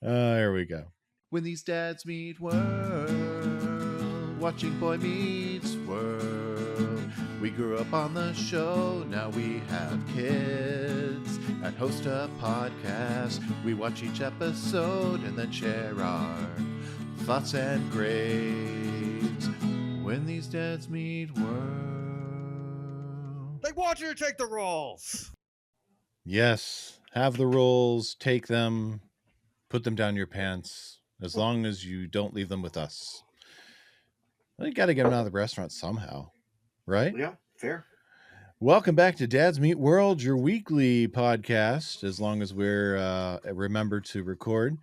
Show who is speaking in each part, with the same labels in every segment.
Speaker 1: There we go.
Speaker 2: When these dads meet world, watching Boy Meets World. We grew up on the show, now we have kids and host a podcast. We watch each episode and then share our thoughts and grades. When these dads meet world.
Speaker 3: They want you to take the roles.
Speaker 1: Yes, have the rolls, take them, put them down your pants, as long as you don't leave them with us. Well, you got to get them out of the restaurant somehow, right?
Speaker 3: Yeah, fair.
Speaker 1: Welcome back to Dads Meet World, your weekly podcast, as long as we're remember to record,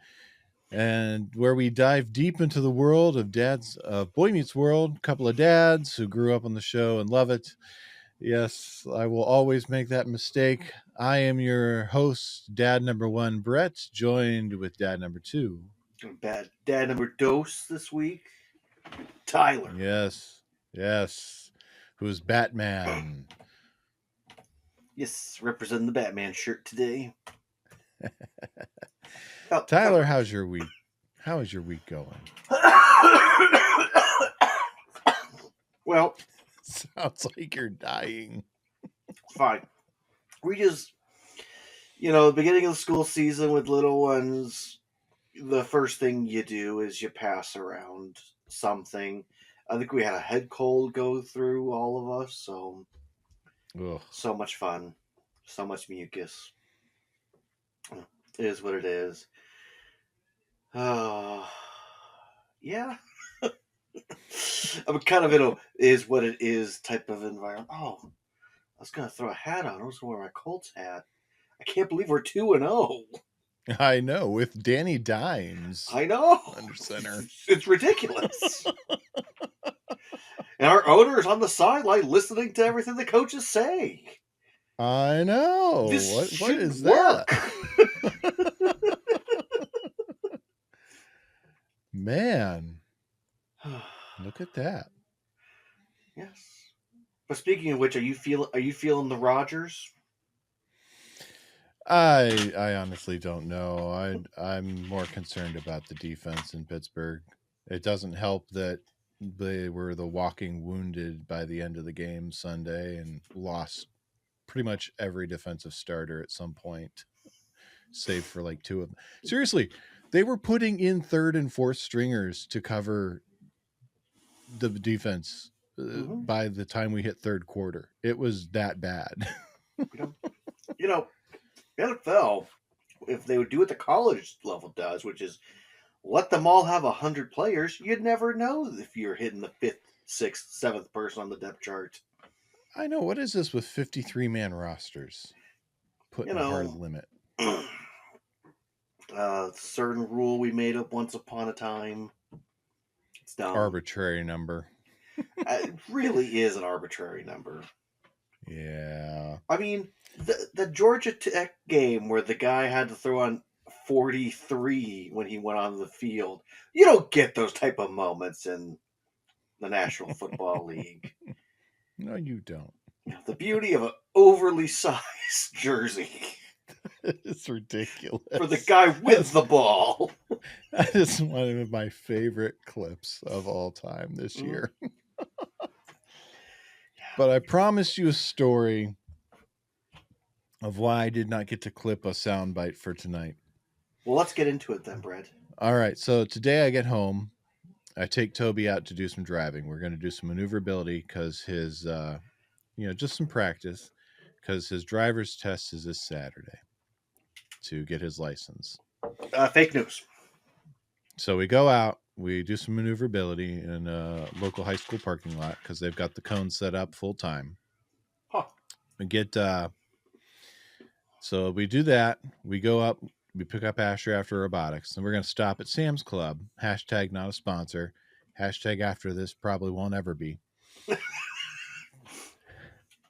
Speaker 1: and where we dive deep into the world of Boy Meets World. A couple of dads who grew up on the show and love it. Yes, I will always make that mistake. I am your host, Dad number 1, Brett, joined with Dad number 2.
Speaker 3: Bad dad number dose this week, Tyler.
Speaker 1: Yes. Who's Batman?
Speaker 3: Yes, representing the Batman shirt today.
Speaker 1: Tyler, how's your week? How is your week going?
Speaker 3: Well,
Speaker 1: sounds like you're dying.
Speaker 3: Fine. We just, the beginning of the school season with little ones, the first thing you do is you pass around something. I think we had a head cold go through all of us, so
Speaker 1: Ugh.
Speaker 3: So much fun, so much mucus. It is what it is. Yeah. I'm kind of in a is what it is type of environment. Oh, I was going to throw a hat on. I was going to wear my Colts hat. I can't believe we're 2-0.
Speaker 1: I know, with Danny Dimes.
Speaker 3: I know.
Speaker 1: Under center.
Speaker 3: It's ridiculous. And our owner is on the sideline listening to everything the coaches say.
Speaker 1: I know.
Speaker 3: This
Speaker 1: what is
Speaker 3: work.
Speaker 1: that? Man. Look at that.
Speaker 3: Yes. But speaking of which, are you feeling the Rodgers?
Speaker 1: I honestly don't know. I'm more concerned about the defense in Pittsburgh. It doesn't help that they were the walking wounded by the end of the game Sunday and lost pretty much every defensive starter at some point, save for like 2 of them. Seriously, they were putting in 3rd and 4th stringers to cover the defense by the time we hit 3rd quarter. It was that bad.
Speaker 3: NFL, if they would do what the college level does, which is let them all have 100 players, you'd never know if you're hitting the 5th, 6th, 7th person on the depth chart.
Speaker 1: I know. What is this with 53-man rosters? Putting a hard limit.
Speaker 3: Certain rule we made up once upon a time. It's dumb.
Speaker 1: Arbitrary number.
Speaker 3: It really is an arbitrary number.
Speaker 1: Yeah.
Speaker 3: I mean, the Georgia Tech game where the guy had to throw on 43 when he went on the field. You don't get those type of moments in the National Football League.
Speaker 1: No, you don't.
Speaker 3: The beauty of an overly sized jersey.
Speaker 1: It's ridiculous.
Speaker 3: For the guy with the ball.
Speaker 1: That is one of my favorite clips of all time this year. But I promised you a story of why I did not get to clip a soundbite for tonight.
Speaker 3: Well, let's get into it then, Brett.
Speaker 1: All right. So today I get home. I take Toby out to do some driving. We're going to do some maneuverability because his, just some practice because his driver's test is this Saturday to get his license.
Speaker 3: Fake news.
Speaker 1: So we go out. We do some maneuverability in a local high school parking lot because they've got the cone set up full time.
Speaker 3: Huh.
Speaker 1: We get, so we do that. We go up, we pick up Asher after robotics, and we're going to stop at Sam's Club. Hashtag not a sponsor. Hashtag after this probably won't ever be.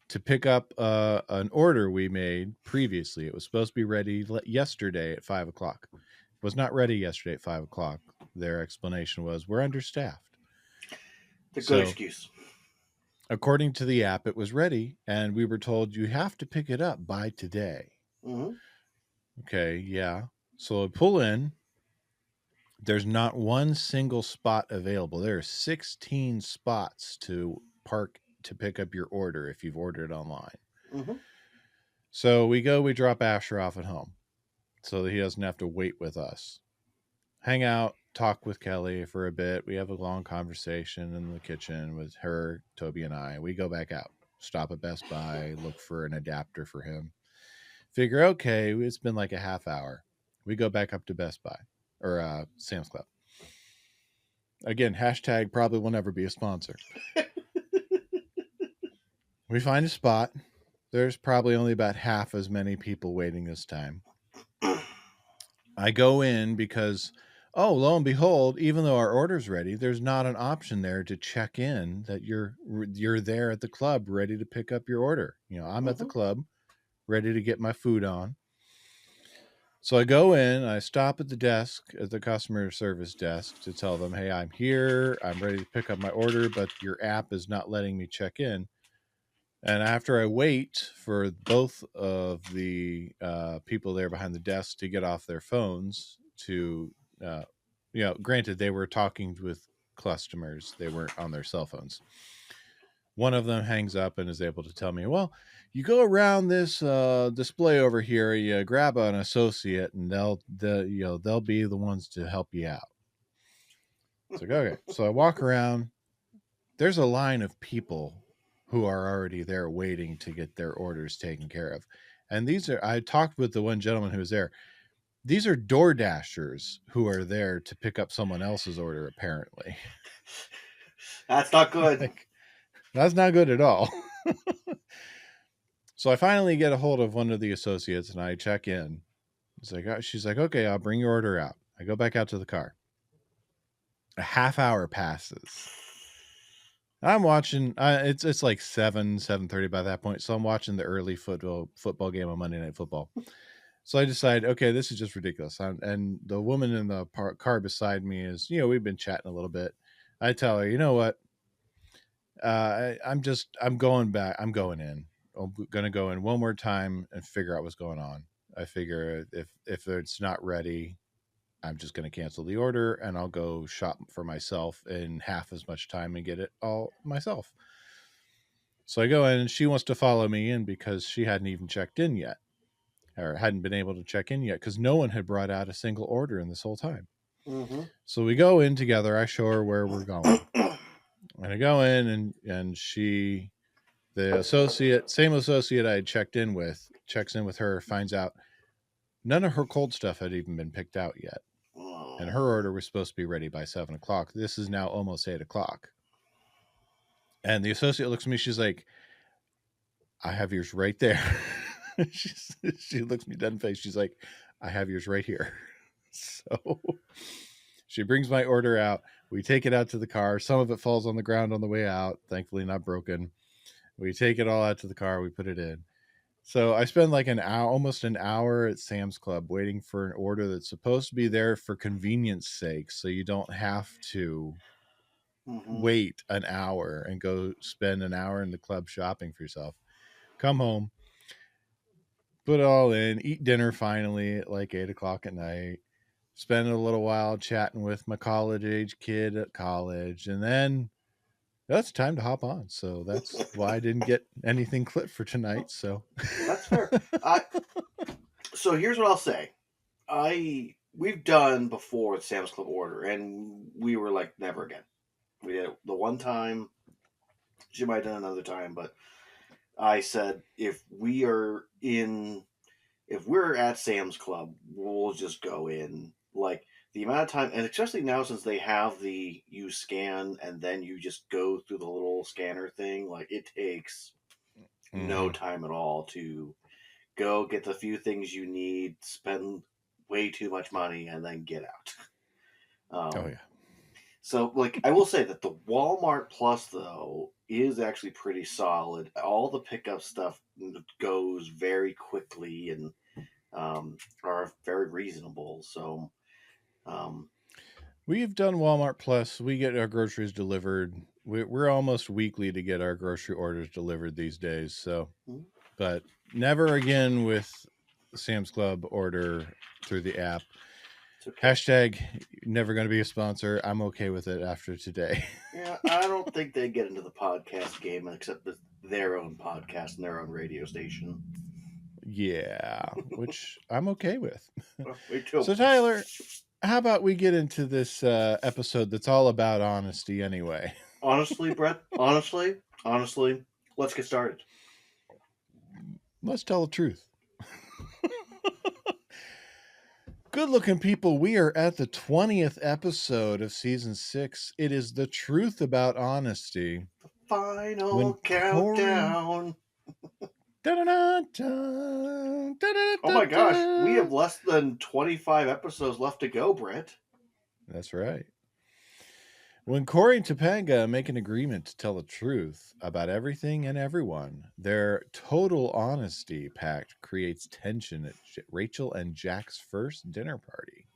Speaker 1: To pick up an order we made previously. It was supposed to be ready yesterday at 5 o'clock. It was not ready yesterday at 5 o'clock. Their explanation was, we're understaffed.
Speaker 3: The good excuse.
Speaker 1: According to the app, it was ready, and we were told you have to pick it up by today.
Speaker 3: Mm-hmm.
Speaker 1: Okay, yeah. So I pull in, There's not one single spot available. There are 16 spots to park to pick up your order if you've ordered online.
Speaker 3: Mm-hmm.
Speaker 1: So we drop Asher off at home so that he doesn't have to wait with us. Hang out, talk with Kelly for a bit. We have a long conversation in the kitchen with her, Toby, and I. We go back out, stop at Best Buy, look for an adapter for him. Figure, okay, it's been like a half hour. We go back up to Best Buy or Sam's Club. Again, hashtag probably will never be a sponsor. We find a spot. There's probably only about half as many people waiting this time. I go in because, oh, lo and behold, even though our order's ready, there's not an option there to check in that you're there at the club ready to pick up your order. I'm at the club ready to get my food on. So I go in, I stop at the desk, at the customer service desk to tell them, hey, I'm here. I'm ready to pick up my order, but your app is not letting me check in. And after I wait for both of the people there behind the desk to get off their phones to, granted, they were talking with customers. They weren't on their cell phones. One of them hangs up and is able to tell me, well, you go around this display over here, you grab an associate, and they'll be the ones to help you out. It's like, okay. So I walk around. There's a line of people who are already there waiting to get their orders taken care of. And I talked with the one gentleman who was there. These are door dashers who are there to pick up someone else's order, apparently.
Speaker 3: That's not good.
Speaker 1: That's not good at all. So I finally get a hold of one of the associates and I check in. She's like, okay, I'll bring your order out. I go back out to the car. A half hour passes. I'm watching. It's like 7:30 by that point. So I'm watching the early football game on Monday Night Football. So I decide, okay, this is just ridiculous. And the woman in the car beside me is, we've been chatting a little bit. I tell her, you know what? I'm going back. I'm going in. I'm going to go in one more time and figure out what's going on. I figure if it's not ready, I'm just going to cancel the order and I'll go shop for myself in half as much time and get it all myself. So I go in and she wants to follow me in because she hadn't even checked in yet or hadn't been able to check in yet because no one had brought out a single order in this whole time.
Speaker 3: Mm-hmm.
Speaker 1: So we go in together. I show her where we're going. And I go in and she, the same associate I had checked in with, checks in with her, finds out none of her cold stuff had even been picked out yet. And her order was supposed to be ready by 7:00. This is now almost 8:00. And the associate looks at me. She's like, I have yours right there. She looks me dead in the face. She's like, I have yours right here. So she brings my order out. We take it out to the car. Some of it falls on the ground on the way out. Thankfully not broken. We take it all out to the car. We put it in. So I spend like almost an hour at Sam's Club waiting for an order that's supposed to be there for convenience sake. So you don't have to wait an hour and go spend an hour in the club shopping for yourself. Come home, put it all in, eat dinner finally at like 8:00 at night. Spend a little while chatting with my college age kid at college. And then that's time to hop on. So that's why I didn't get anything clipped for tonight. So
Speaker 3: that's fair. So here's what I'll say. We've done before with Sam's Club order, and we were like, never again. We did it the one time. She might have done another time, but I said if we're at Sam's Club, we'll just go in. Like the amount of time, and especially now since they have you scan and then you just go through the little scanner thing, like it takes no time at all to go get the few things you need, spend way too much money, and then get out.
Speaker 1: Oh yeah.
Speaker 3: So, like, I will say that the Walmart Plus though is actually pretty solid. All the pickup stuff goes very quickly and are very reasonable. So,
Speaker 1: we've done Walmart Plus. We get our groceries delivered. We're almost weekly to get our grocery orders delivered these days. So, but never again with Sam's Club order through the app.
Speaker 3: It's okay.
Speaker 1: Hashtag never going to be a sponsor. I'm okay with it after today.
Speaker 3: Yeah, I don't think they get into the podcast game except with their own podcast and their own radio station.
Speaker 1: Yeah, which I'm okay with.
Speaker 3: Oh, me too.
Speaker 1: So, Tyler, how about we get into this episode that's all about honesty anyway?
Speaker 3: Honestly, Brett, honestly, let's get started.
Speaker 1: Let's tell the truth. Good looking people, we are at the 20th episode of season 6. It is the truth about honesty.
Speaker 3: Final
Speaker 1: When
Speaker 3: countdown.
Speaker 1: Da-da-da-da,
Speaker 3: Oh my gosh, we
Speaker 1: da-da-da-da.
Speaker 3: have less than 25 episodes left to go, Brett.
Speaker 1: That's right. When Cory and Topanga make an agreement to tell the truth about everything and everyone, their total honesty pact creates tension at Rachel and Jack's first dinner party.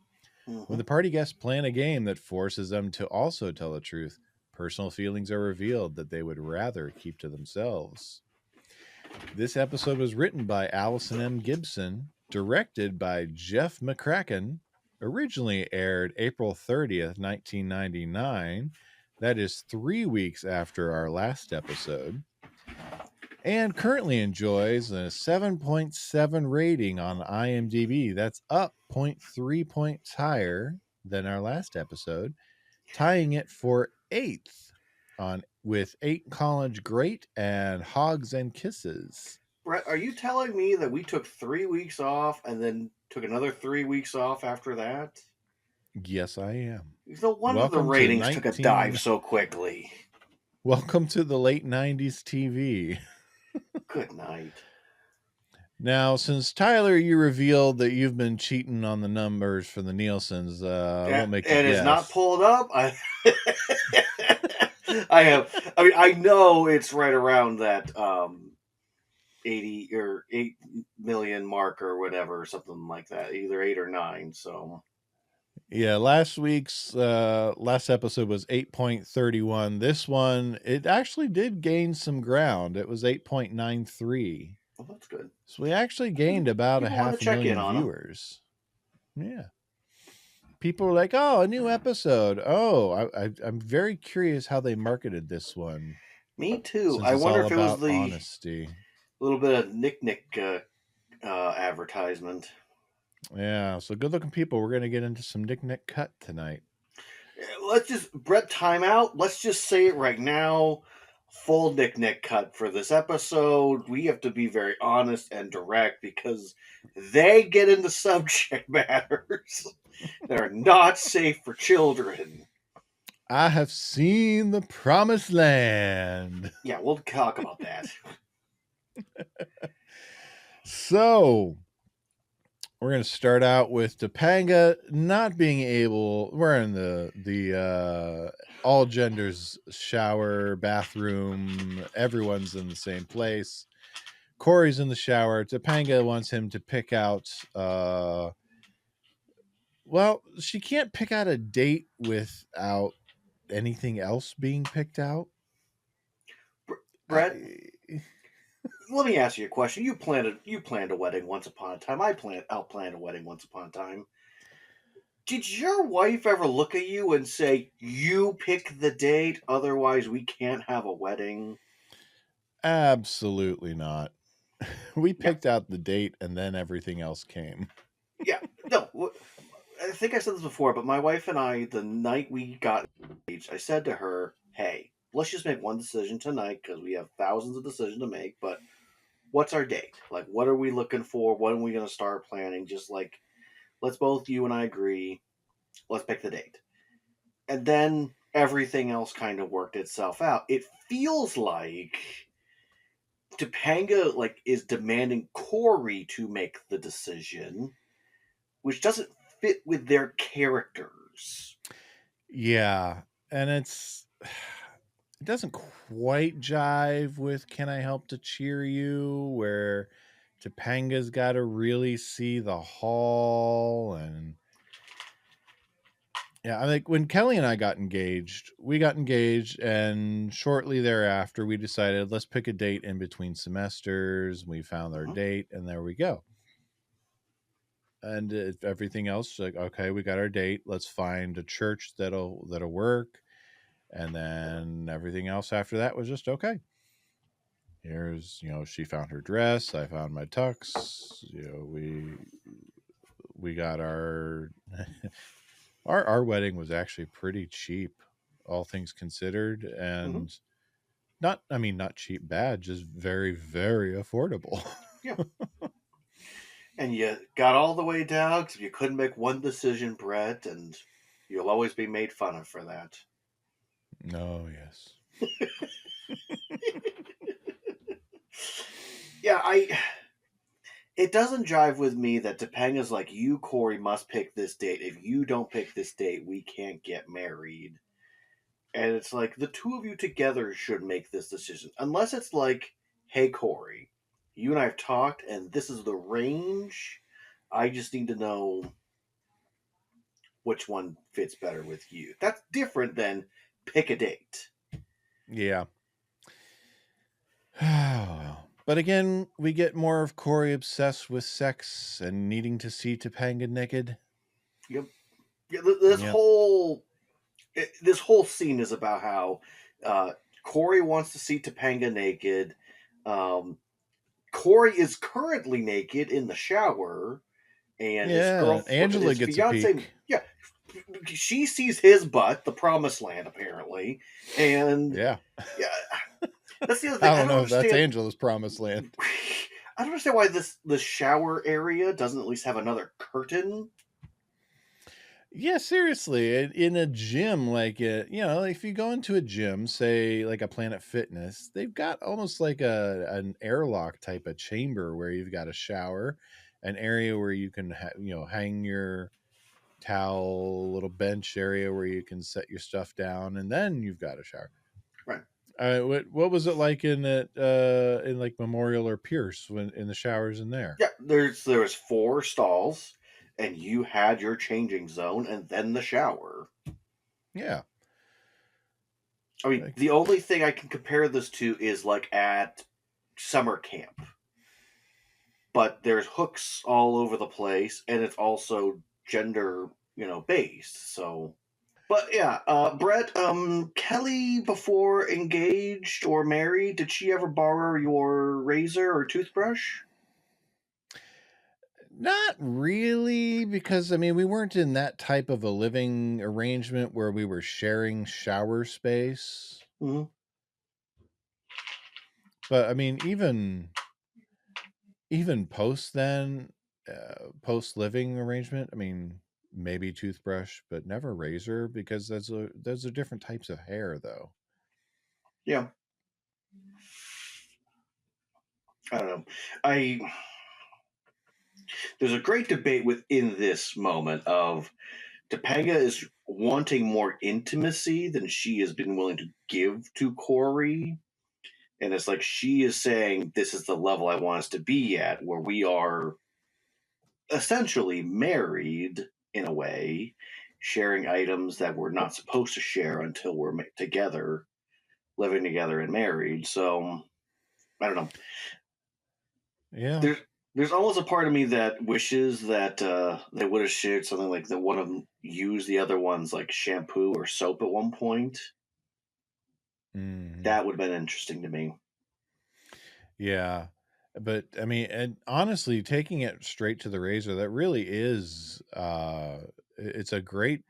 Speaker 1: When the party guests plan a game that forces them to also tell the truth, personal feelings are revealed that they would rather keep to themselves. This episode was written by Allison M. Gibson, directed by Jeff McCracken, originally aired April 30th, 1999. That is 3 weeks after our last episode. And currently enjoys a 7.7 rating on IMDb. That's up 0.3 points higher than our last episode, tying it for 8th on with 8 College Great and Hogs and Kisses.
Speaker 3: Brett, are you telling me that we took 3 weeks off and then took another 3 weeks off after that?
Speaker 1: Yes, I am.
Speaker 3: No wonder the
Speaker 1: Welcome to
Speaker 3: ratings took a dive so quickly.
Speaker 1: Welcome to the late 90s TV.
Speaker 3: Good night.
Speaker 1: Now, since Tyler, you revealed that you've been cheating on the numbers for the Nielsen's, I won't make you guess.
Speaker 3: It is not pulled up. I have. I mean, I know it's right around that 80 or 8 million mark or whatever, something like that. Either 8 or 9. So
Speaker 1: yeah, last week's last episode was 8.31. This one, it actually did gain some ground. It was 8.93.
Speaker 3: well, that's good.
Speaker 1: So we actually gained about a
Speaker 3: People wanna
Speaker 1: half
Speaker 3: check in
Speaker 1: million
Speaker 3: on 'em.
Speaker 1: viewers. Yeah. People were like, "Oh, a new episode." Oh, I'm very curious how they marketed this one.
Speaker 3: Me too.
Speaker 1: Since
Speaker 3: I
Speaker 1: it's
Speaker 3: wonder
Speaker 1: all
Speaker 3: if it was
Speaker 1: about
Speaker 3: the
Speaker 1: honesty.
Speaker 3: little bit of NikNik advertisement.
Speaker 1: Yeah, so good looking people. We're gonna get into some NikNik cut tonight.
Speaker 3: Let's just Brett timeout. Let's just say it right now. Full NikNik cut for this episode. We have to be very honest and direct because they get into subject matters that are not safe for children.
Speaker 1: I have seen the promised land.
Speaker 3: Yeah, we'll talk about that.
Speaker 1: So we're going to start out with Topanga not being able. We're in the all genders shower bathroom. Everyone's in the same place. Cory's in the shower. Topanga wants him to pick out. Well, she can't pick out a date without anything else being picked out.
Speaker 3: Brett, let me ask you a question. You planned a wedding once upon a time. I planned a wedding once upon a time. Did your wife ever look at you and say, "You pick the date, otherwise we can't have a wedding"?
Speaker 1: Absolutely not. We picked out the date and then everything else came.
Speaker 3: Yeah, no. I think I said this before, but my wife and I, the night we got engaged, I said to her, "Hey, let's just make one decision tonight because we have thousands of decisions to make. But what's our date? Like, what are we looking for? When are we going to start planning? Just like, let's both you and I agree. Let's pick the date." And then everything else kind of worked itself out. It feels like Topanga is demanding Cory to make the decision, which doesn't fit with their characters.
Speaker 1: Yeah, and it doesn't quite jive with "Can I help to cheer you?" where Topanga's got to really see the hall. And yeah, I think when Kelly and I got engaged, and shortly thereafter we decided let's pick a date in between semesters. We found our date, and there we go. and everything else, like, okay, we got our date. Let's find a church that'll work, and then everything else after that was just okay. Here's, she found her dress, I found my tux. We got our our wedding was actually pretty cheap, all things considered,
Speaker 3: Mm-hmm.
Speaker 1: and not cheap bad, just very, very affordable.
Speaker 3: Yeah. And you got all the way down because you couldn't make one decision, Brett, and you'll always be made fun of for that.
Speaker 1: Oh, yes.
Speaker 3: Yeah, it doesn't jive with me that Topanga's like, you, Cory, must pick this date. If you don't pick this date, we can't get married. And it's like, the two of you together should make this decision. Unless it's like, hey, Cory, you and I have talked, and this is the range. I just need to know which one fits better with you. That's different than pick a date.
Speaker 1: Yeah. But again, we get more of Cory obsessed with sex and needing to see Topanga naked.
Speaker 3: Yep. Yeah, this
Speaker 1: Yep.
Speaker 3: whole scene is about how Cory wants to see Topanga naked. Cory is currently naked in the shower, and
Speaker 1: Yeah, Angela
Speaker 3: his
Speaker 1: gets a
Speaker 3: fiance,
Speaker 1: peek.
Speaker 3: yeah, she sees his butt, the promised land, apparently, and
Speaker 1: Yeah.
Speaker 3: yeah, that's the other thing.
Speaker 1: I
Speaker 3: I
Speaker 1: don't
Speaker 3: don't
Speaker 1: know if that's
Speaker 3: understand.
Speaker 1: Angela's promised land.
Speaker 3: I don't understand why the shower area doesn't at least have another curtain.
Speaker 1: Yeah, seriously, in a gym, like, if you go into a gym, say like a Planet Fitness, they've got almost like an airlock type of chamber where you've got a shower, an area where you can hang your towel, little bench area where you can set your stuff down, and then you've got a shower.
Speaker 3: Right.
Speaker 1: What was it like in like Memorial or Pierce when in the showers in there?
Speaker 3: Yeah, there was 4 stalls, and you had your changing zone, and then the shower.
Speaker 1: Yeah,
Speaker 3: I mean,
Speaker 1: like,
Speaker 3: the only thing I can compare this to is like at summer camp, but there's hooks all over the place, and it's also gender, based. So, but yeah, Brett, Kelly before engaged or married, did she ever borrow your razor or toothbrush?
Speaker 1: not really, because I mean we weren't in that type of a living arrangement where we were sharing shower space.
Speaker 3: Mm-hmm.
Speaker 1: But I mean, even post then, post living arrangement, I mean, maybe toothbrush, but never razor, because those are different types of hair, though.
Speaker 3: Yeah, I don't know. I There's a great debate within this moment of Topanga is wanting more intimacy than she has been willing to give to Cory. And it's like she is saying, this is the level I want us to be at, where we are essentially married in a way, sharing items that we're not supposed to share until we're together, living together and married. So I don't know.
Speaker 1: Yeah.
Speaker 3: There's almost a part of me that wishes that they would have shared something like that one of them used the other one's like shampoo or soap at one point.
Speaker 1: Mhm.
Speaker 3: That would have been interesting to me.
Speaker 1: Yeah. But I mean, and honestly, taking it straight to the razor, that really is it's a great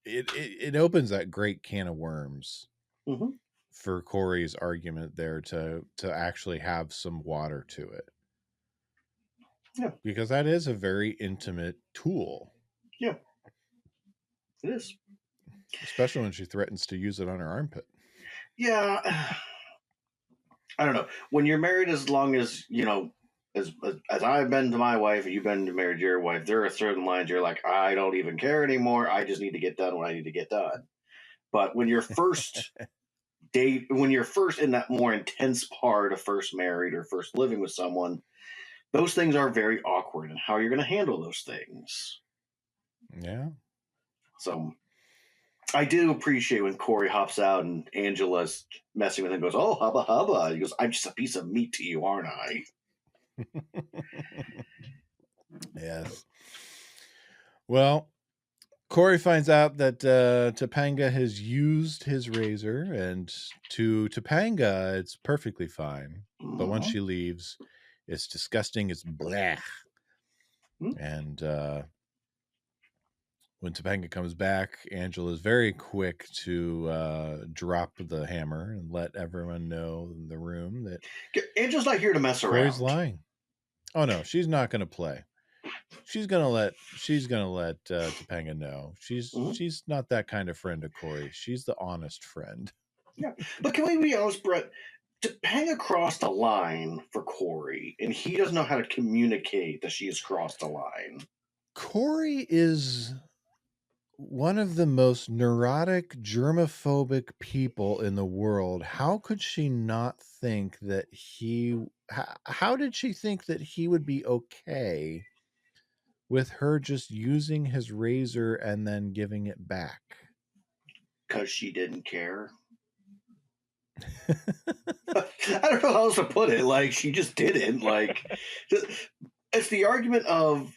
Speaker 1: it opens that great can of worms
Speaker 3: Hmm.
Speaker 1: for Corey's argument there to actually have some water to it.
Speaker 3: Yeah,
Speaker 1: Because that is a very intimate tool,
Speaker 3: yeah, it is.
Speaker 1: especially when she threatens to use it on her armpit.
Speaker 3: Yeah, I don't know. When you're married as long as as I've been to my wife and you've been to married to your wife, there are certain lines you're like, I don't even care anymore. I just need to get done what I need to get done. But when you're first in that more intense part of first married or first living with someone, those things are very awkward, and how you're going to handle those things.
Speaker 1: Yeah.
Speaker 3: So I do appreciate when Cory hops out and Angela's messing with him, goes, "Oh, hubba hubba." He goes, "I'm just a piece of meat to you, aren't I?"
Speaker 1: Yes. Well, Cory finds out that Topanga has used his razor, and to Topanga, it's perfectly fine. But once she leaves, it's disgusting. It's blech. And when Topanga comes back, Angela is very quick to drop the hammer and let everyone know in the room that
Speaker 3: Angela's not here to mess
Speaker 1: Cory's
Speaker 3: around.
Speaker 1: lying. Oh no, she's not going to play. She's gonna let Topanga know. She's not that kind of friend to Cory. She's the honest friend.
Speaker 3: Yeah, but can we be honest, Brett? Topanga crossed a line for Cory, and he doesn't know how to communicate that she has crossed a line.
Speaker 1: Cory is one of the most neurotic, germophobic people in the world. How could she not think that he? How did she think that he would be okay with her just using his razor and then giving it back?
Speaker 3: Because she didn't care. I don't know how else to put it. Like, she just didn't. Like, it's the argument of,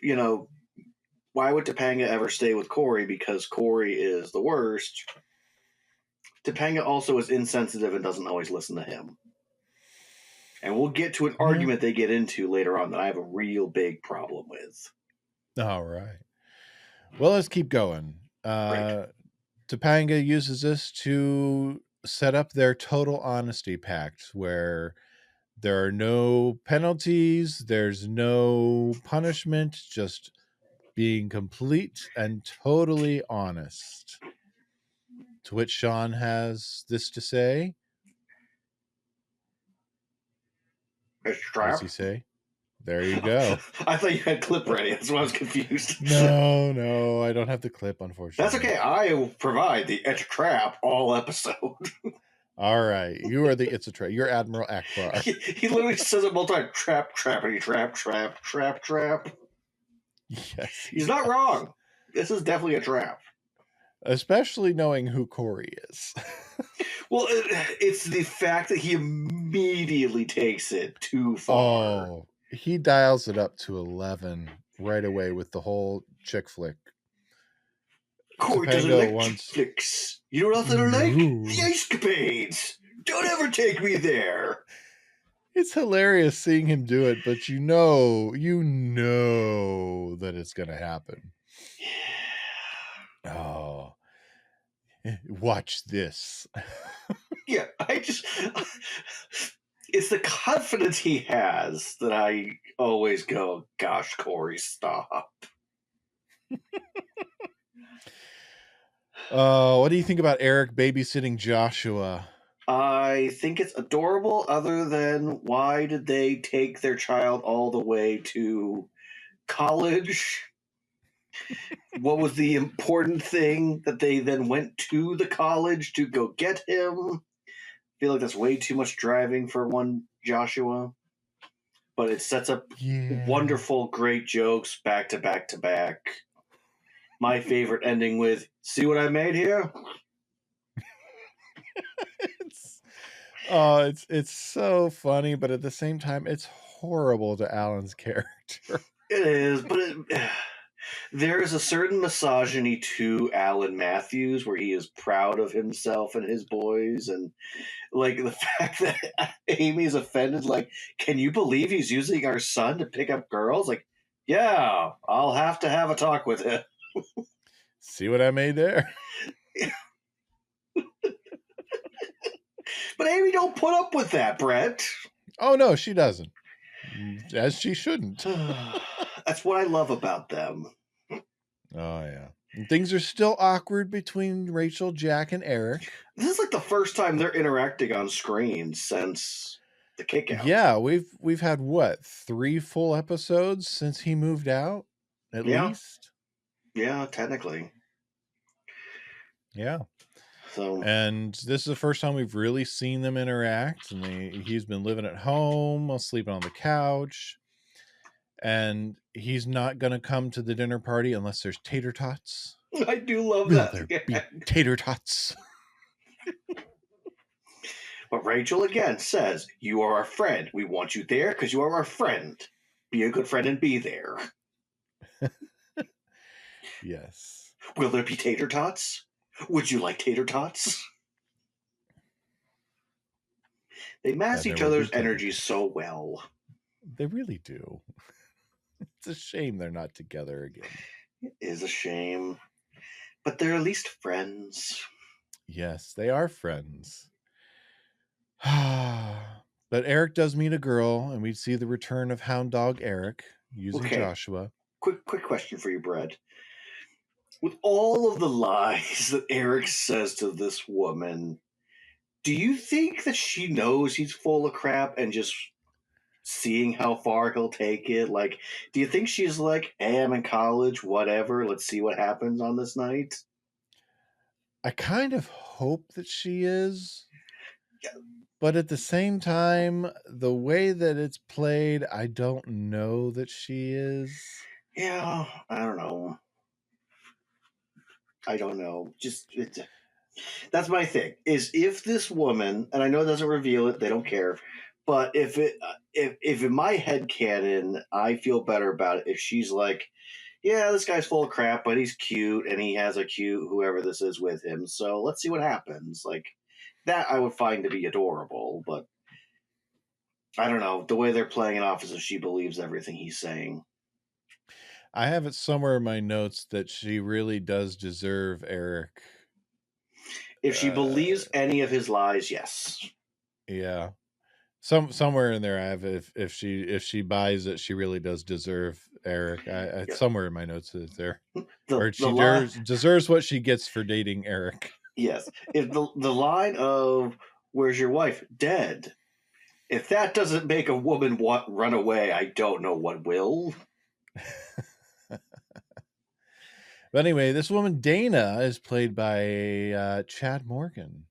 Speaker 3: why would Topanga ever stay with Cory? Because Cory is the worst. Topanga also is insensitive and doesn't always listen to him. And we'll get to an argument they get into later on that I have a real big problem with.
Speaker 1: All right. Well, let's keep going. Topanga uses this to set up their total honesty pact, where there are no penalties, there's no punishment, just being complete and totally honest. To which Shawn has this to say.
Speaker 3: What
Speaker 1: does he say? There you go.
Speaker 3: I thought you had clip ready. That's why I was confused.
Speaker 1: No, I don't have the clip, unfortunately.
Speaker 3: That's okay. I will provide the It's a Trap all episode.
Speaker 1: All right. You are the It's a Trap. You're Admiral Akbar.
Speaker 3: He literally says it multiple times. Trap, trappity, trap, trap, trap, trap.
Speaker 1: Yes.
Speaker 3: He's not wrong. This is definitely a trap.
Speaker 1: Especially knowing who Cory is.
Speaker 3: Well, it's the fact that he immediately takes it too far.
Speaker 1: Oh, he dials it up to 11 right away with the whole chick flick.
Speaker 3: Cory doesn't like chick flicks. You know what else I don't like? The escapades. Don't ever take me there.
Speaker 1: It's hilarious seeing him do it, but you know that it's going to happen.
Speaker 3: Yeah.
Speaker 1: Oh, watch this.
Speaker 3: Yeah, it's the confidence he has that I always go, gosh, Cory, stop.
Speaker 1: What do you think about Eric babysitting Joshua?
Speaker 3: I think it's adorable, other than why did they take their child all the way to college? What was the important thing that they then went to the college to go get him? I feel like that's way too much driving for one Joshua. But it sets up wonderful, great jokes back to back to back. My favorite ending with, see what I made here?
Speaker 1: It's so funny, but at the same time, it's horrible to Alan's character.
Speaker 3: It is, but there is a certain misogyny to Alan Matthews where he is proud of himself and his boys, and like the fact that Amy is offended, like, can you believe he's using our son to pick up girls? Like, yeah, I'll have to have a talk with him.
Speaker 1: See what I made there?
Speaker 3: But Amy don't put up with that, Brett.
Speaker 1: Oh no, she doesn't. As she shouldn't.
Speaker 3: That's what I love about them.
Speaker 1: Oh yeah. And things are still awkward between Rachel, Jack, and Eric.
Speaker 3: This is like the first time they're interacting on screen since the kick-out.
Speaker 1: Yeah, we've had what, 3 full episodes since he moved out? At least?
Speaker 3: Yeah, technically.
Speaker 1: Yeah.
Speaker 3: So,
Speaker 1: and this is the first time we've really seen them interact, and he's been living at home, sleeping on the couch, and he's not going to come to the dinner party unless there's tater tots.
Speaker 3: I do love that.
Speaker 1: There be tater tots.
Speaker 3: But Rachel again says, you are our friend. We want you there because you are our friend. Be a good friend and be there.
Speaker 1: Yes.
Speaker 3: Will there be tater tots? Would you like tater tots? They match
Speaker 1: There
Speaker 3: each
Speaker 1: will be
Speaker 3: other's
Speaker 1: tater
Speaker 3: energy
Speaker 1: tots.
Speaker 3: so well.
Speaker 1: They really do. It's a shame they're not together again.
Speaker 3: It is a shame. But they're at least friends.
Speaker 1: Yes, they are friends. But Eric does meet a girl, and we see the return of Hound Dog Eric using
Speaker 3: Okay.
Speaker 1: Joshua.
Speaker 3: Quick question for you, Brett. With all of the lies that Eric says to this woman, do you think that she knows he's full of crap and just seeing how far he'll take it? Like, do you think she's like, hey, I'm in college, whatever, let's see what happens on this night?
Speaker 1: I kind of hope that she is. But at the same time, the way that it's played, I don't know that she is.
Speaker 3: Yeah, I don't know. Just that's my thing. Is if this woman, and I know it doesn't reveal it, they don't care, but if in my head canon, I feel better about it if she's like, yeah, this guy's full of crap, but he's cute and he has a cute whoever this is with him. So let's see what happens. Like that, I would find to be adorable, but I don't know the way they're playing it off as if she believes everything he's saying.
Speaker 1: I have it somewhere in my notes that she really does deserve Eric.
Speaker 3: If she believes any of his lies, yes.
Speaker 1: Yeah. Somewhere in there I have if she buys it, she really does deserve Eric. I
Speaker 3: Yeah.
Speaker 1: somewhere in my notes is there. Or she
Speaker 3: line,
Speaker 1: deserves what she gets for dating Eric.
Speaker 3: yes. If the line of "Where's your wife?" dead. If that doesn't make a woman run away, I don't know what will.
Speaker 1: But anyway, this woman Dana is played by Chad Morgan.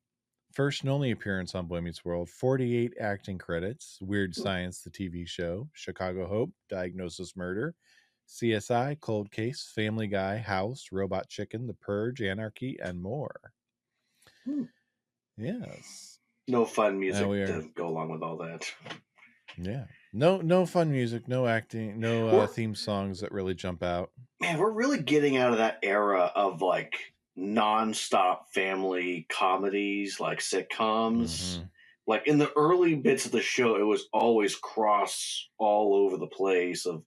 Speaker 1: First and only appearance on Boy Meets World. 48 acting credits. Weird Science, the TV show. Chicago Hope, Diagnosis Murder. CSI, Cold Case, Family Guy, House, Robot Chicken, The Purge, Anarchy, and more. Yes.
Speaker 3: No fun music to go along with all that.
Speaker 1: Yeah. No fun music, no acting, no theme songs that really jump out.
Speaker 3: Man, we're really getting out of that era of like non-stop family comedies, like sitcoms. Like in the early bits of the show, it was always cross all over the place of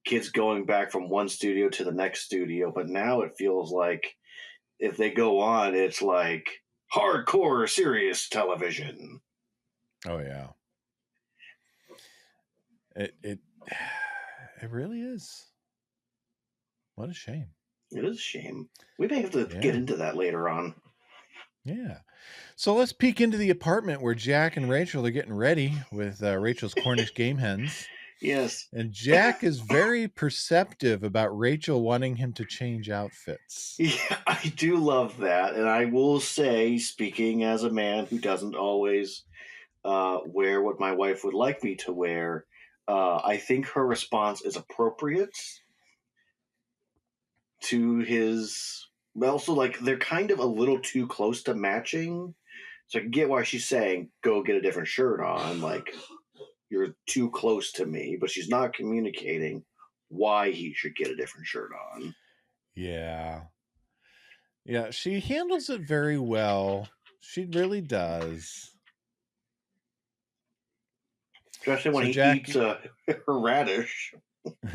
Speaker 3: kids going back from one studio to the next studio. But now it feels like if they go on, it's like hardcore serious television.
Speaker 1: Oh yeah. It really is. What a shame.
Speaker 3: It is a shame. We may have to get into that later on.
Speaker 1: Yeah. So let's peek into the apartment where Jack and Rachel are getting ready with Rachel's Cornish game hens.
Speaker 3: Yes.
Speaker 1: And Jack is very perceptive about Rachel wanting him to change outfits.
Speaker 3: Yeah, I do love that. And I will say, speaking as a man who doesn't always wear what my wife would like me to wear, I think her response is appropriate to his. Also, like, they're kind of a little too close to matching. So I can get why she's saying, go get a different shirt on. Like, you're too close to me, but she's not communicating why he should get a different shirt on.
Speaker 1: Yeah. Yeah, she handles it very well. She really does.
Speaker 3: Especially when he eats her radish.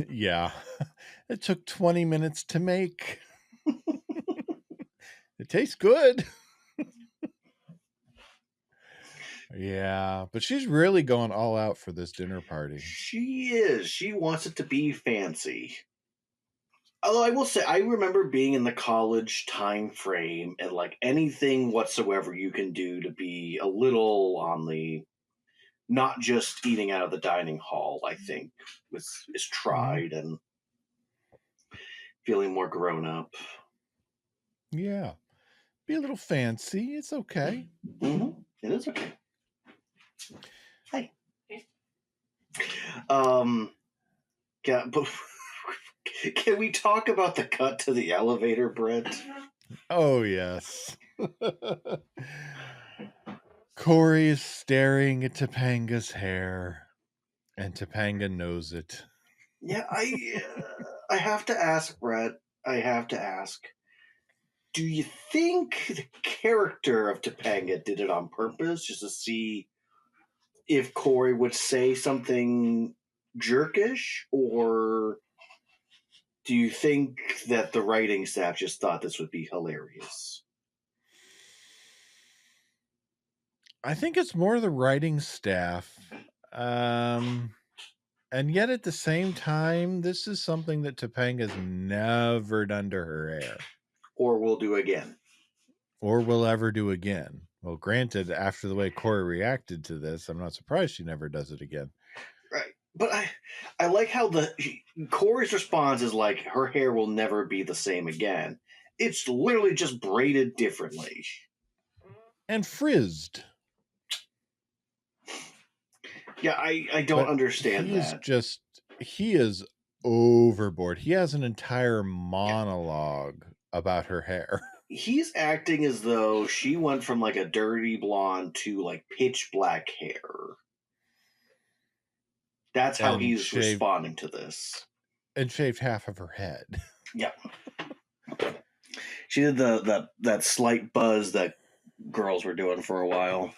Speaker 1: Yeah. It took 20 minutes to make. It tastes good. Yeah, but she's really going all out for this dinner party.
Speaker 3: She is. She wants it to be fancy. Although I will say, I remember being in the college time frame and like anything whatsoever you can do to be a little on the not just eating out of the dining hall, I think is tried and feeling more grown up.
Speaker 1: Yeah. Be a little fancy. It's okay.
Speaker 3: Mm-hmm. It is okay. Hi. Yeah, but can we talk about the cut to the elevator, Brett?
Speaker 1: Oh, yes. Cory is staring at Topanga's hair, and Topanga knows it.
Speaker 3: Yeah, I have to ask, Brett. I have to ask. Do you think the character of Topanga did it on purpose, just to see if Cory would say something jerkish, or do you think that the writing staff just thought this would be hilarious?
Speaker 1: I think it's more the writing staff. And yet at the same time, this is something that Topanga's never done to her hair.
Speaker 3: Or will do again.
Speaker 1: Or will ever do again. Well, granted, after the way Cory reacted to this, I'm not surprised she never does it again.
Speaker 3: Right. But I like how Cory's response is like, her hair will never be the same again. It's literally just braided differently.
Speaker 1: And frizzed.
Speaker 3: Yeah, I don't understand that.
Speaker 1: He is overboard. He has an entire monologue about her hair.
Speaker 3: He's acting as though she went from like a dirty blonde to like pitch black hair. That's how he's responding to this.
Speaker 1: And shaved half of her head.
Speaker 3: Yep. She did that slight buzz that girls were doing for a while.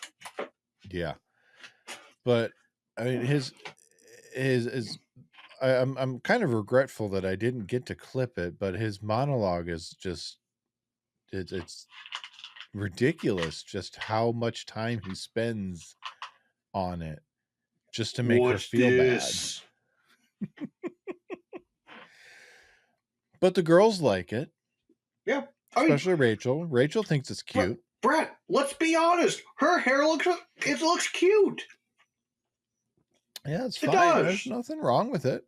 Speaker 1: Yeah. But I mean I'm kind of regretful that I didn't get to clip it, but his monologue is just it's ridiculous just how much time he spends on it just to make her feel bad. But the girls like it.
Speaker 3: Yeah.
Speaker 1: Especially Rachel. Rachel thinks it's cute.
Speaker 3: Brett, let's be honest. Her hair looks cute.
Speaker 1: Yeah, it's fine. There's nothing wrong with it.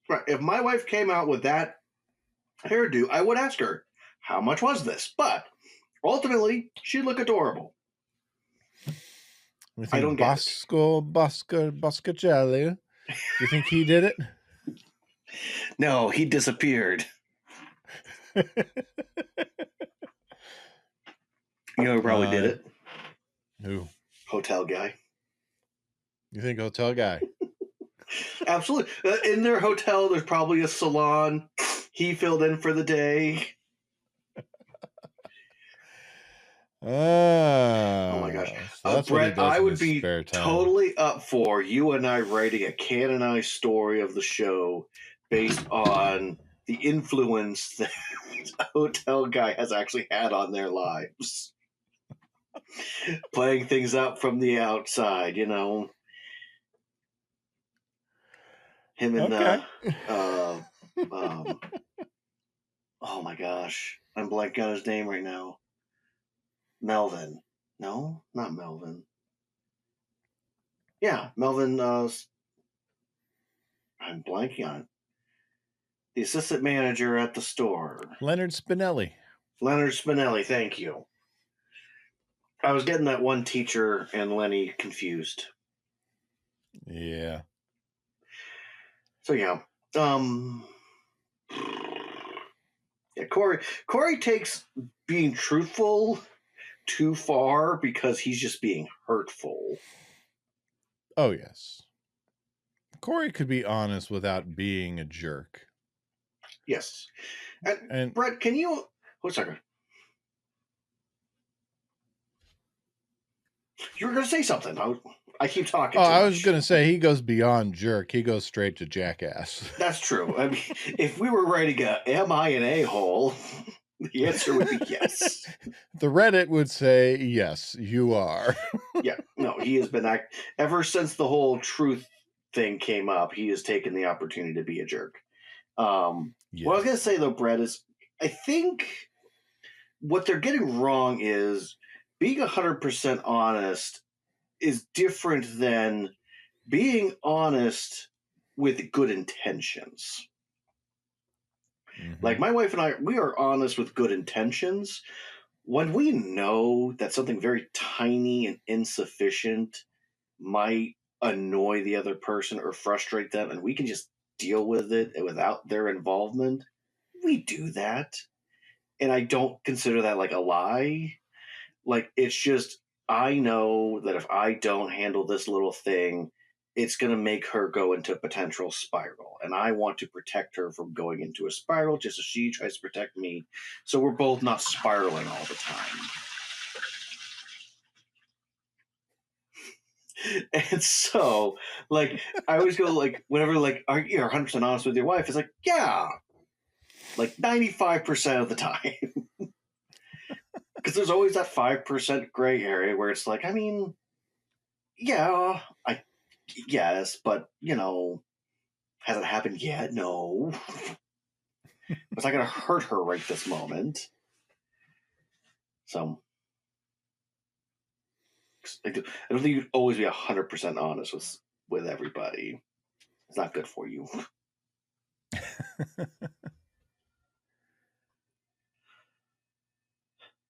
Speaker 3: Right. If my wife came out with that hairdo, I would ask her, how much was this? But ultimately, she'd look adorable.
Speaker 1: I don't get Boscacelli. Do you think he did it?
Speaker 3: No, he disappeared. You know who probably did it?
Speaker 1: Who?
Speaker 3: Hotel guy.
Speaker 1: You think hotel guy?
Speaker 3: Absolutely. In their hotel, there's probably a salon. He filled in for the day. Oh my gosh. So Brett, I would be totally up for you and I writing a canonized story of the show based on the influence that a hotel guy has actually had on their lives. Playing things up from the outside, you know. Him and oh my gosh. I'm blanking on his name right now. Melvin. No, not Melvin. Yeah, Melvin. I'm blanking on it. The assistant manager at the store.
Speaker 1: Leonard Spinelli.
Speaker 3: Leonard Spinelli, thank you. I was getting that one teacher and Lenny confused.
Speaker 1: Yeah.
Speaker 3: So yeah. Yeah, Cory takes being truthful too far because he's just being hurtful.
Speaker 1: Oh, yes. Cory could be honest without being a jerk.
Speaker 3: Yes. And Brett, can you... What's that? You were going to say something. I keep talking.
Speaker 1: Oh, I was going to say he goes beyond jerk. He goes straight to jackass.
Speaker 3: That's true. I mean, if we were writing am I an a-hole, the answer would be yes.
Speaker 1: The Reddit would say, yes, you are.
Speaker 3: Yeah. No, he has been... Ever since the whole truth thing came up, he has taken the opportunity to be a jerk. Yes. What I was going to say, though, Brett, is I think what they're getting wrong is being 100% honest is different than being honest with good intentions. Mm-hmm. Like my wife and I, we are honest with good intentions. When we know that something very tiny and insufficient might annoy the other person or frustrate them, and we can just deal with it without their involvement, we do that. And I don't consider that like a lie. Like, it's just, I know that if I don't handle this little thing, it's going to make her go into a potential spiral. And I want to protect her from going into a spiral just as she tries to protect me. So we're both not spiraling all the time. And so, like, I always go, like, whenever, like, are you 100% honest with your wife? It's like, yeah, like 95% of the time. Because there's always that 5% gray area where it's like, I mean, yeah, I guess, but, has it happened yet? No. It's not going to hurt her right this moment. So, I don't think you'd always be 100% honest with everybody. It's not good for you.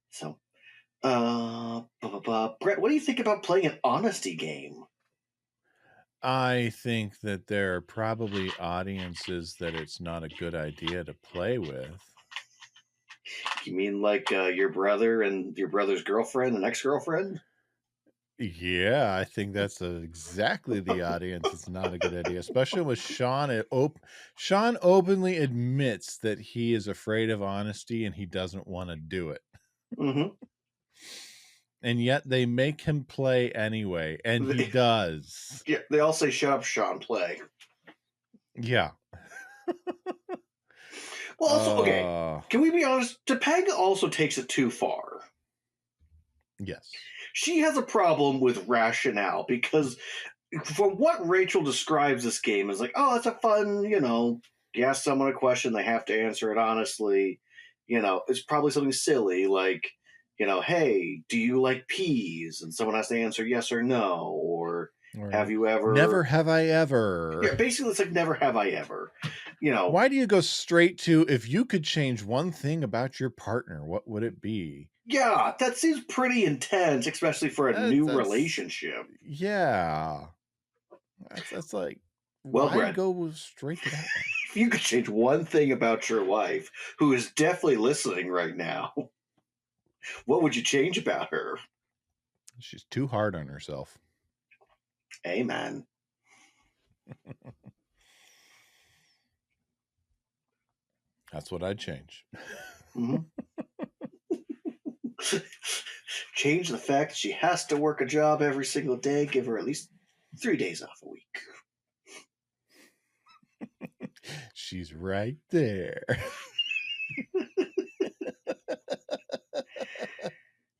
Speaker 3: So, Brett, what do you think about playing an honesty game?
Speaker 1: I think that there are probably audiences that it's not a good idea to play with.
Speaker 3: You mean like your brother and your brother's girlfriend and ex-girlfriend?
Speaker 1: Yeah, I think that's exactly the audience. It's not a good idea, especially with Shawn. Shawn openly admits that he is afraid of honesty and he doesn't want to do it.
Speaker 3: Mm-hmm.
Speaker 1: And yet they make him play anyway, and he does.
Speaker 3: Yeah, they all say, "Shut up, Shawn, play."
Speaker 1: Yeah.
Speaker 3: Well, also, okay, can we be honest? Topanga also takes it too far.
Speaker 1: Yes.
Speaker 3: She has a problem with rationale because from what Rachel describes this game is like, oh, it's a fun, you ask someone a question, they have to answer it honestly. It's probably something silly like, hey, do you like peas? And someone has to answer yes or no. Or have you ever.
Speaker 1: Never have I ever.
Speaker 3: Yeah, basically, it's like never have I ever.
Speaker 1: Why do you go straight to, if you could change one thing about your partner, what would it be?
Speaker 3: Yeah, that seems pretty intense, especially for a new relationship.
Speaker 1: Yeah. That's like,
Speaker 3: well,
Speaker 1: why
Speaker 3: Brett,
Speaker 1: go straight to that one?
Speaker 3: If you could change one thing about your wife, who is definitely listening right now, what would you change about her?
Speaker 1: She's too hard on herself.
Speaker 3: Amen.
Speaker 1: That's what I'd change.
Speaker 3: Mm-hmm. Change the fact that she has to work a job every single day. Give her at least 3 days off a week.
Speaker 1: She's right there.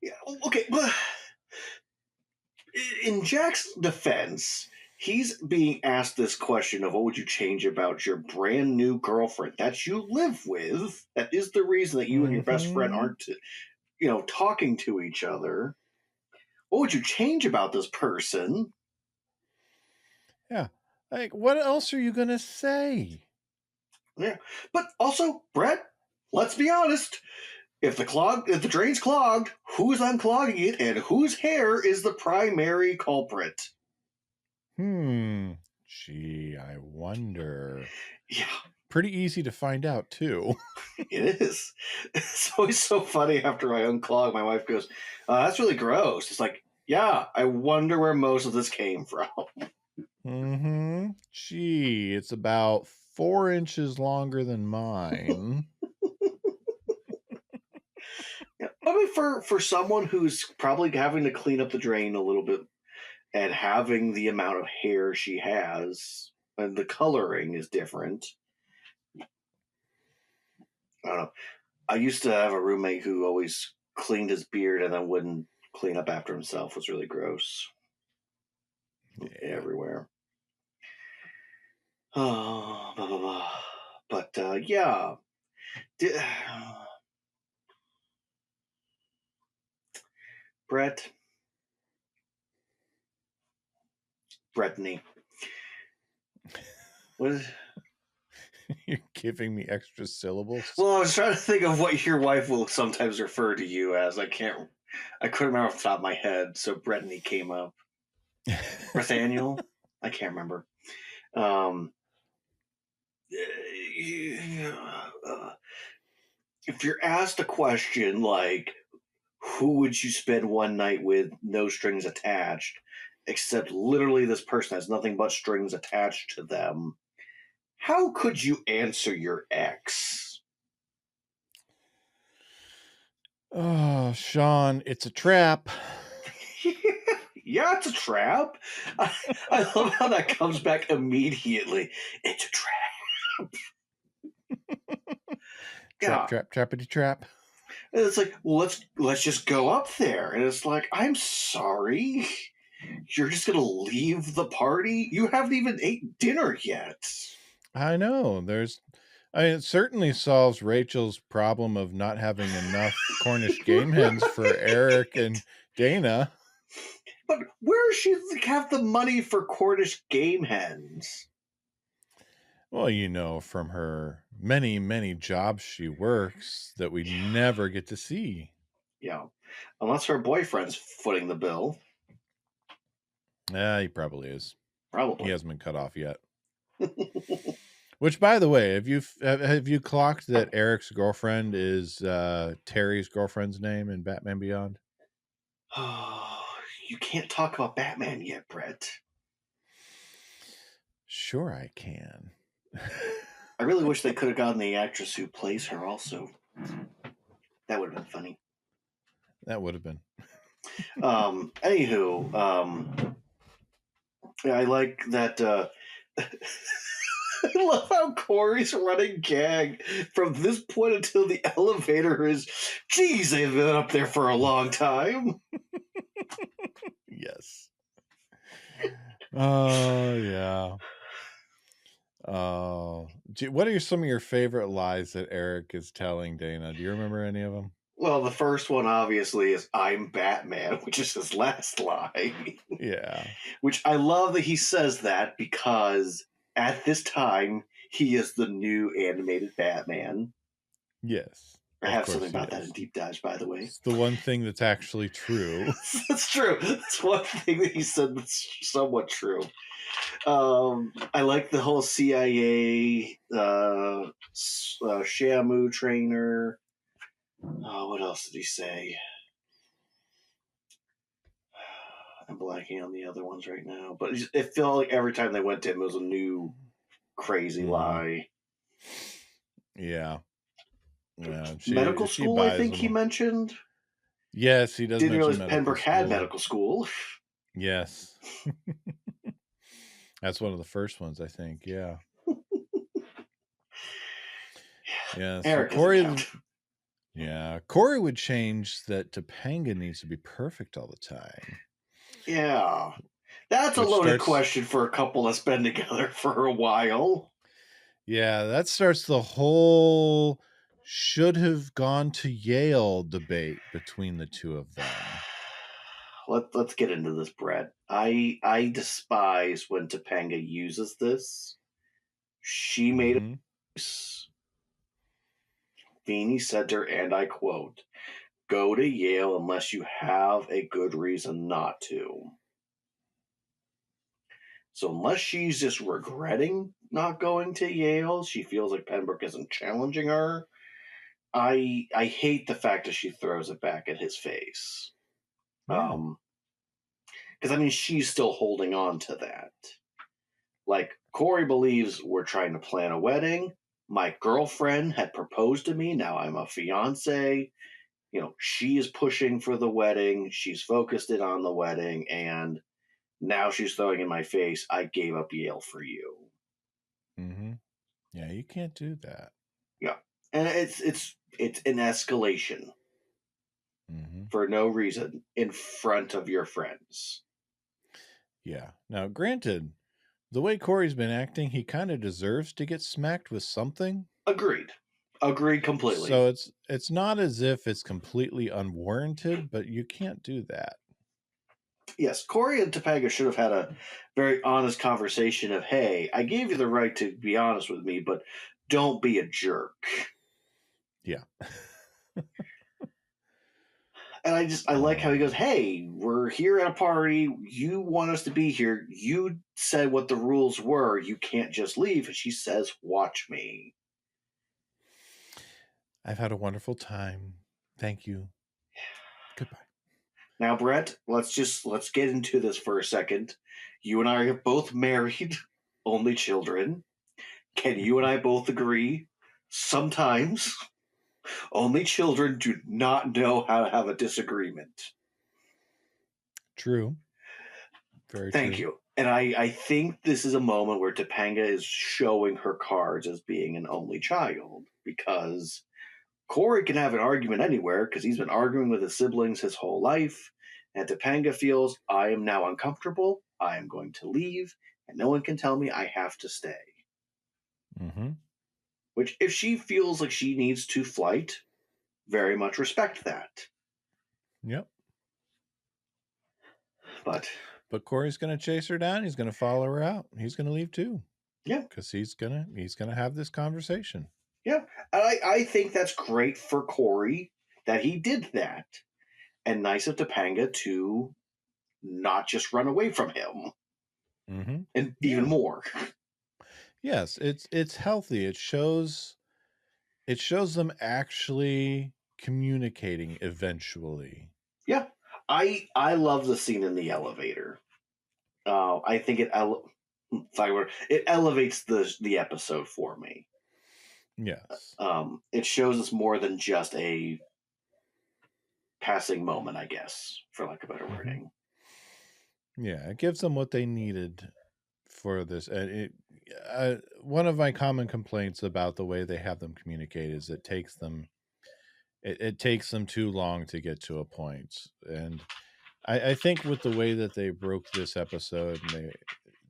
Speaker 3: Yeah, okay, but in Jack's defense, he's being asked this question of what would you change about your brand new girlfriend that you live with? That is the reason that you and your best friend aren't, talking to each other. What would you change about this person?
Speaker 1: Yeah. Like, what else are you going to say?
Speaker 3: Yeah. But also, Brett, let's be honest. If the drain's clogged, who's unclogging it and whose hair is the primary culprit?
Speaker 1: Gee, I wonder.
Speaker 3: Yeah.
Speaker 1: Pretty easy to find out, too.
Speaker 3: It is. It's always so funny after I unclog, my wife goes, that's really gross. It's like, yeah, I wonder where most of this came from.
Speaker 1: Gee, it's about 4 inches longer than mine.
Speaker 3: Yeah. I mean, for someone who's probably having to clean up the drain a little bit and having the amount of hair she has, and the coloring is different. I don't know. I used to have a roommate who always cleaned his beard and then wouldn't clean up after himself. It was really gross. Yeah. Everywhere. Oh, blah, blah, blah. But yeah. Brittany. What is...
Speaker 1: You're giving me extra syllables?
Speaker 3: Well, I was trying to think of what your wife will sometimes refer to you as. I couldn't remember off the top of my head, so Brittany came up. Nathaniel? I can't remember. If you're asked a question like, who would you spend one night with, no strings attached, except literally this person has nothing but strings attached to them. How could you answer your ex?
Speaker 1: Oh, Shawn, it's a trap.
Speaker 3: Yeah, it's a trap. I love how that comes back immediately. It's a trap.
Speaker 1: Trap,
Speaker 3: Yeah.
Speaker 1: trap, trappity trap.
Speaker 3: And it's like, well, let's just go up there. And it's like, I'm sorry. You're just gonna leave the party? You haven't even ate dinner yet.
Speaker 1: I know. It certainly solves Rachel's problem of not having enough Cornish game hens for Eric and Dana.
Speaker 3: But where does she have the money for Cornish game hens?
Speaker 1: Well, from her many, many jobs she works that we never get to see.
Speaker 3: Yeah. Unless her boyfriend's footing the bill.
Speaker 1: Yeah, he probably is.
Speaker 3: Probably.
Speaker 1: He hasn't been cut off yet. Which, by the way, have you clocked that Eric's girlfriend is Terry's girlfriend's name in Batman Beyond?
Speaker 3: Oh, you can't talk about Batman yet, Brett.
Speaker 1: Sure, I can.
Speaker 3: I really wish they could have gotten the actress who plays her also. That would have been funny.
Speaker 1: That would have been.
Speaker 3: Anywho, I like that. I love how Corey's running gag from this point until the elevator is, geez, they've been up there for a long time.
Speaker 1: Yes. Oh, yeah. What are some of your favorite lies that Eric is telling Dana? Do you remember any of them?
Speaker 3: Well, the first one obviously is "I'm Batman," which is his last lie.
Speaker 1: Yeah.
Speaker 3: Which I love that he says that because at this time he is the new animated Batman.
Speaker 1: Yes.
Speaker 3: I have something about that in Deep Dives, by the way.
Speaker 1: It's the one thing that's actually true.
Speaker 3: That's true. That's one thing that he said that's somewhat true. I like the whole CIA Shamu trainer. Oh, what else did he say? I'm blanking on the other ones right now, but it felt like every time they went to him, it was a new crazy lie.
Speaker 1: Yeah. Yeah.
Speaker 3: Medical school, I think he mentioned.
Speaker 1: Yes, he does.
Speaker 3: Didn't realize
Speaker 1: medical
Speaker 3: Pembroke
Speaker 1: school.
Speaker 3: had medical school.
Speaker 1: Yes. That's one of the first ones, I think. Yeah. Yeah. So Cory would change that Topanga needs to be perfect all the time.
Speaker 3: Yeah. That's a loaded question for a couple that's been together for a while.
Speaker 1: Yeah, that starts the whole should have gone to Yale debate between the two of them.
Speaker 3: Let's get into this, Brett. I despise when Topanga uses this. She made a Feeney said to her, and I quote, "Go to Yale unless you have a good reason not to." So unless she's just regretting not going to Yale, she feels like Pembroke isn't challenging her. I hate the fact that she throws it back at his face.
Speaker 1: Yeah.
Speaker 3: Because I mean, she's still holding on to that. Like, Cory believes we're trying to plan a wedding. My girlfriend had proposed to me. Now I'm a fiance. She is pushing for the wedding. She's focused in on the wedding. And now she's throwing in my face, I gave up Yale for you.
Speaker 1: Mm-hmm. Yeah, you can't do that.
Speaker 3: Yeah. And it's an escalation for no reason in front of your friends.
Speaker 1: Yeah. Now, granted, the way Cory's been acting, he kind of deserves to get smacked with something.
Speaker 3: Agreed completely.
Speaker 1: So it's not as if it's completely unwarranted, but you can't do that.
Speaker 3: Yes, Cory and Topanga should have had a very honest conversation of, hey, I gave you the right to be honest with me, but don't be a jerk.
Speaker 1: Yeah.
Speaker 3: And I like how he goes, hey, we're here at a party. You want us to be here. You said what the rules were. You can't just leave. And she says, watch me.
Speaker 1: I've had a wonderful time. Thank you. Goodbye.
Speaker 3: Now, Brett, let's get into this for a second. You and I have both married only children. Can you and I both agree? Sometimes only children do not know how to have a disagreement.
Speaker 1: True. Very
Speaker 3: Thank
Speaker 1: true.
Speaker 3: you. And I think this is a moment where Topanga is showing her cards as being an only child, because Cory can have an argument anywhere because he's been arguing with his siblings his whole life. And Topanga feels, I am now uncomfortable. I am going to leave, and no one can tell me I have to stay.
Speaker 1: Mm-hmm.
Speaker 3: Which, if she feels like she needs to flight, very much respect that.
Speaker 1: Yep.
Speaker 3: But
Speaker 1: Cory's going to chase her down. He's going to follow her out. He's going to leave too.
Speaker 3: Yeah,
Speaker 1: because he's gonna have this conversation.
Speaker 3: Yeah, I think that's great for Cory that he did that, and nice of Topanga to not just run away from him,
Speaker 1: Mm-hmm.
Speaker 3: and even more.
Speaker 1: Yes, it's healthy. It shows them actually communicating eventually.
Speaker 3: Yeah, I love the scene in the elevator. I think it elevates the episode for me.
Speaker 1: Yes.
Speaker 3: It shows us more than just a passing moment, I guess, for lack of better wording.
Speaker 1: Yeah, it gives them what they needed for this. And one of my common complaints about the way they have them communicate is it takes them too long to get to a point. And I think with the way that they broke this episode,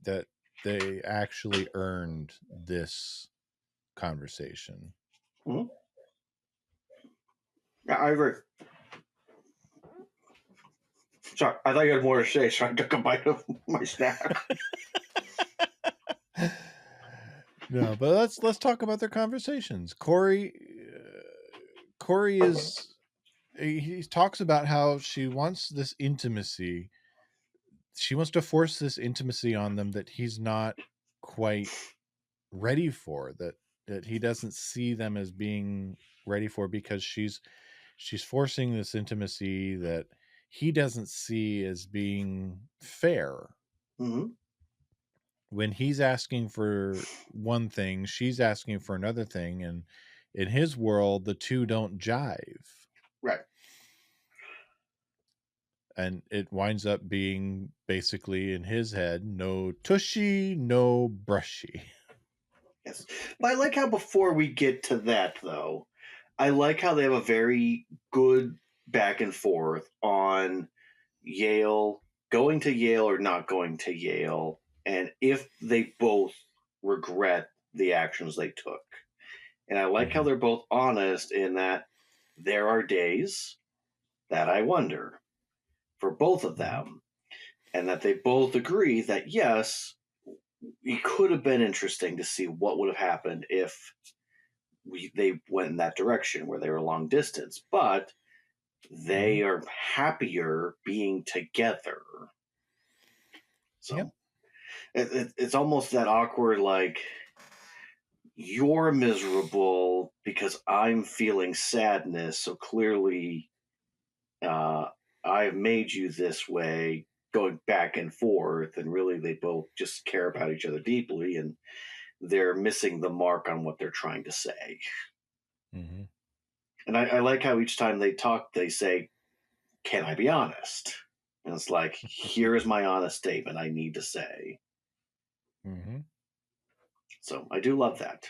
Speaker 1: that they actually earned this conversation.
Speaker 3: Mm-hmm. Yeah, I agree. Sorry, I thought you had more to say, so I took a bite of my snack.
Speaker 1: No, but let's talk about their conversations. Cory is he talks about how she wants this intimacy. She wants to force this intimacy on them that he's not quite ready for, that he doesn't see them as being ready for, because she's forcing this intimacy that he doesn't see as being fair.
Speaker 3: Mm-hmm.
Speaker 1: When he's asking for one thing, she's asking for another thing, and in his world the two don't jive.
Speaker 3: Right.
Speaker 1: And it winds up being basically, in his head, no tushy, no brushy.
Speaker 3: Yes. But I like how, before we get to that, though, I like how they have a very good back and forth on Yale, going to Yale or not going to Yale, and if they both regret the actions they took. And I like how they're both honest in that there are days that I wonder for both of them, and that they both agree that, yes, it could have been interesting to see what would have happened if they went in that direction where they were long distance, but they are happier being together. So it's almost that awkward, like, you're miserable because I'm feeling sadness, so clearly I've made you this way, going back and forth, and really they both just care about each other deeply, and they're missing the mark on what they're trying to say.
Speaker 1: Mm-hmm.
Speaker 3: And I like how each time they talk, they say, can I be honest? And it's like, here is my honest statement I need to say.
Speaker 1: Mm-hmm.
Speaker 3: So I do love that.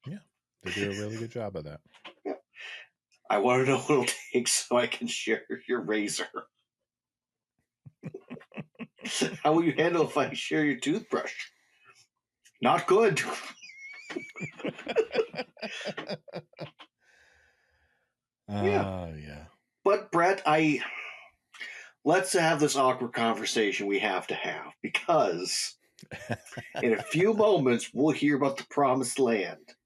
Speaker 1: Yeah, they do a really good job of that.
Speaker 3: Yeah. I want to know what it'll take so I can share your razor. How will you handle if I share your toothbrush? Not good.
Speaker 1: Yeah.
Speaker 3: But Brett, let's have this awkward conversation we have to have, because in a few moments we'll hear about the promised land.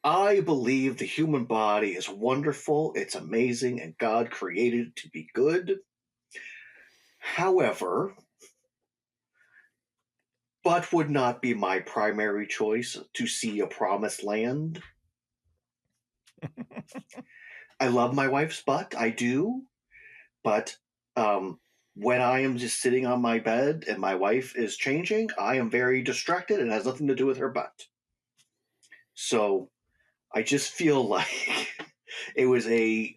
Speaker 3: I believe the human body is wonderful, it's amazing, and God created it to be good. However, but would not be my primary choice to see a promised land. I love my wife's butt. I do. But when I am just sitting on my bed and my wife is changing, I am very distracted. It has nothing to do with her butt. So I just feel like it was the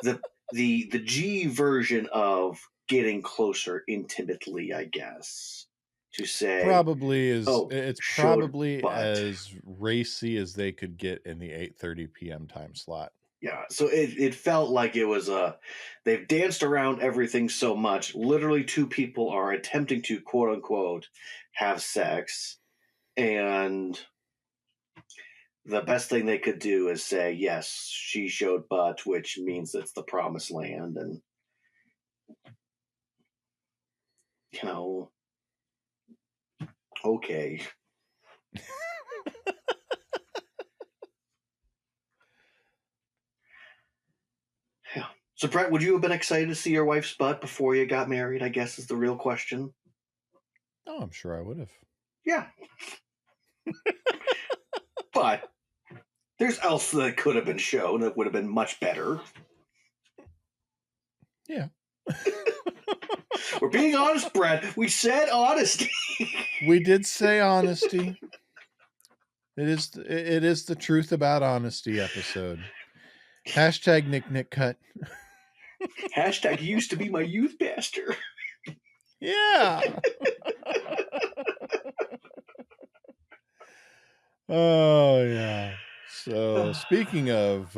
Speaker 3: the G version of getting closer intimately, I guess. To say, oh,
Speaker 1: it's
Speaker 3: showed
Speaker 1: probably
Speaker 3: butt.
Speaker 1: as racy as they could get in the 8:30 p.m. time slot.
Speaker 3: Yeah, so it felt like it was they've danced around everything so much. Literally, two people are attempting to quote unquote have sex, and the best thing they could do is say, yes, she showed butt, which means it's the promised land, and you know, okay. Yeah. So, Brett, would you have been excited to see your wife's butt before you got married? I guess is the real question.
Speaker 1: Oh, I'm sure I would have.
Speaker 3: Yeah, but there's else that could have been shown that would have been much better.
Speaker 1: Yeah.
Speaker 3: We're being honest, Brett. We said honesty.
Speaker 1: We did say honesty. It is the truth about honesty episode. Hashtag NikNik cut.
Speaker 3: Hashtag used to be my youth pastor.
Speaker 1: Yeah. Oh yeah. So speaking of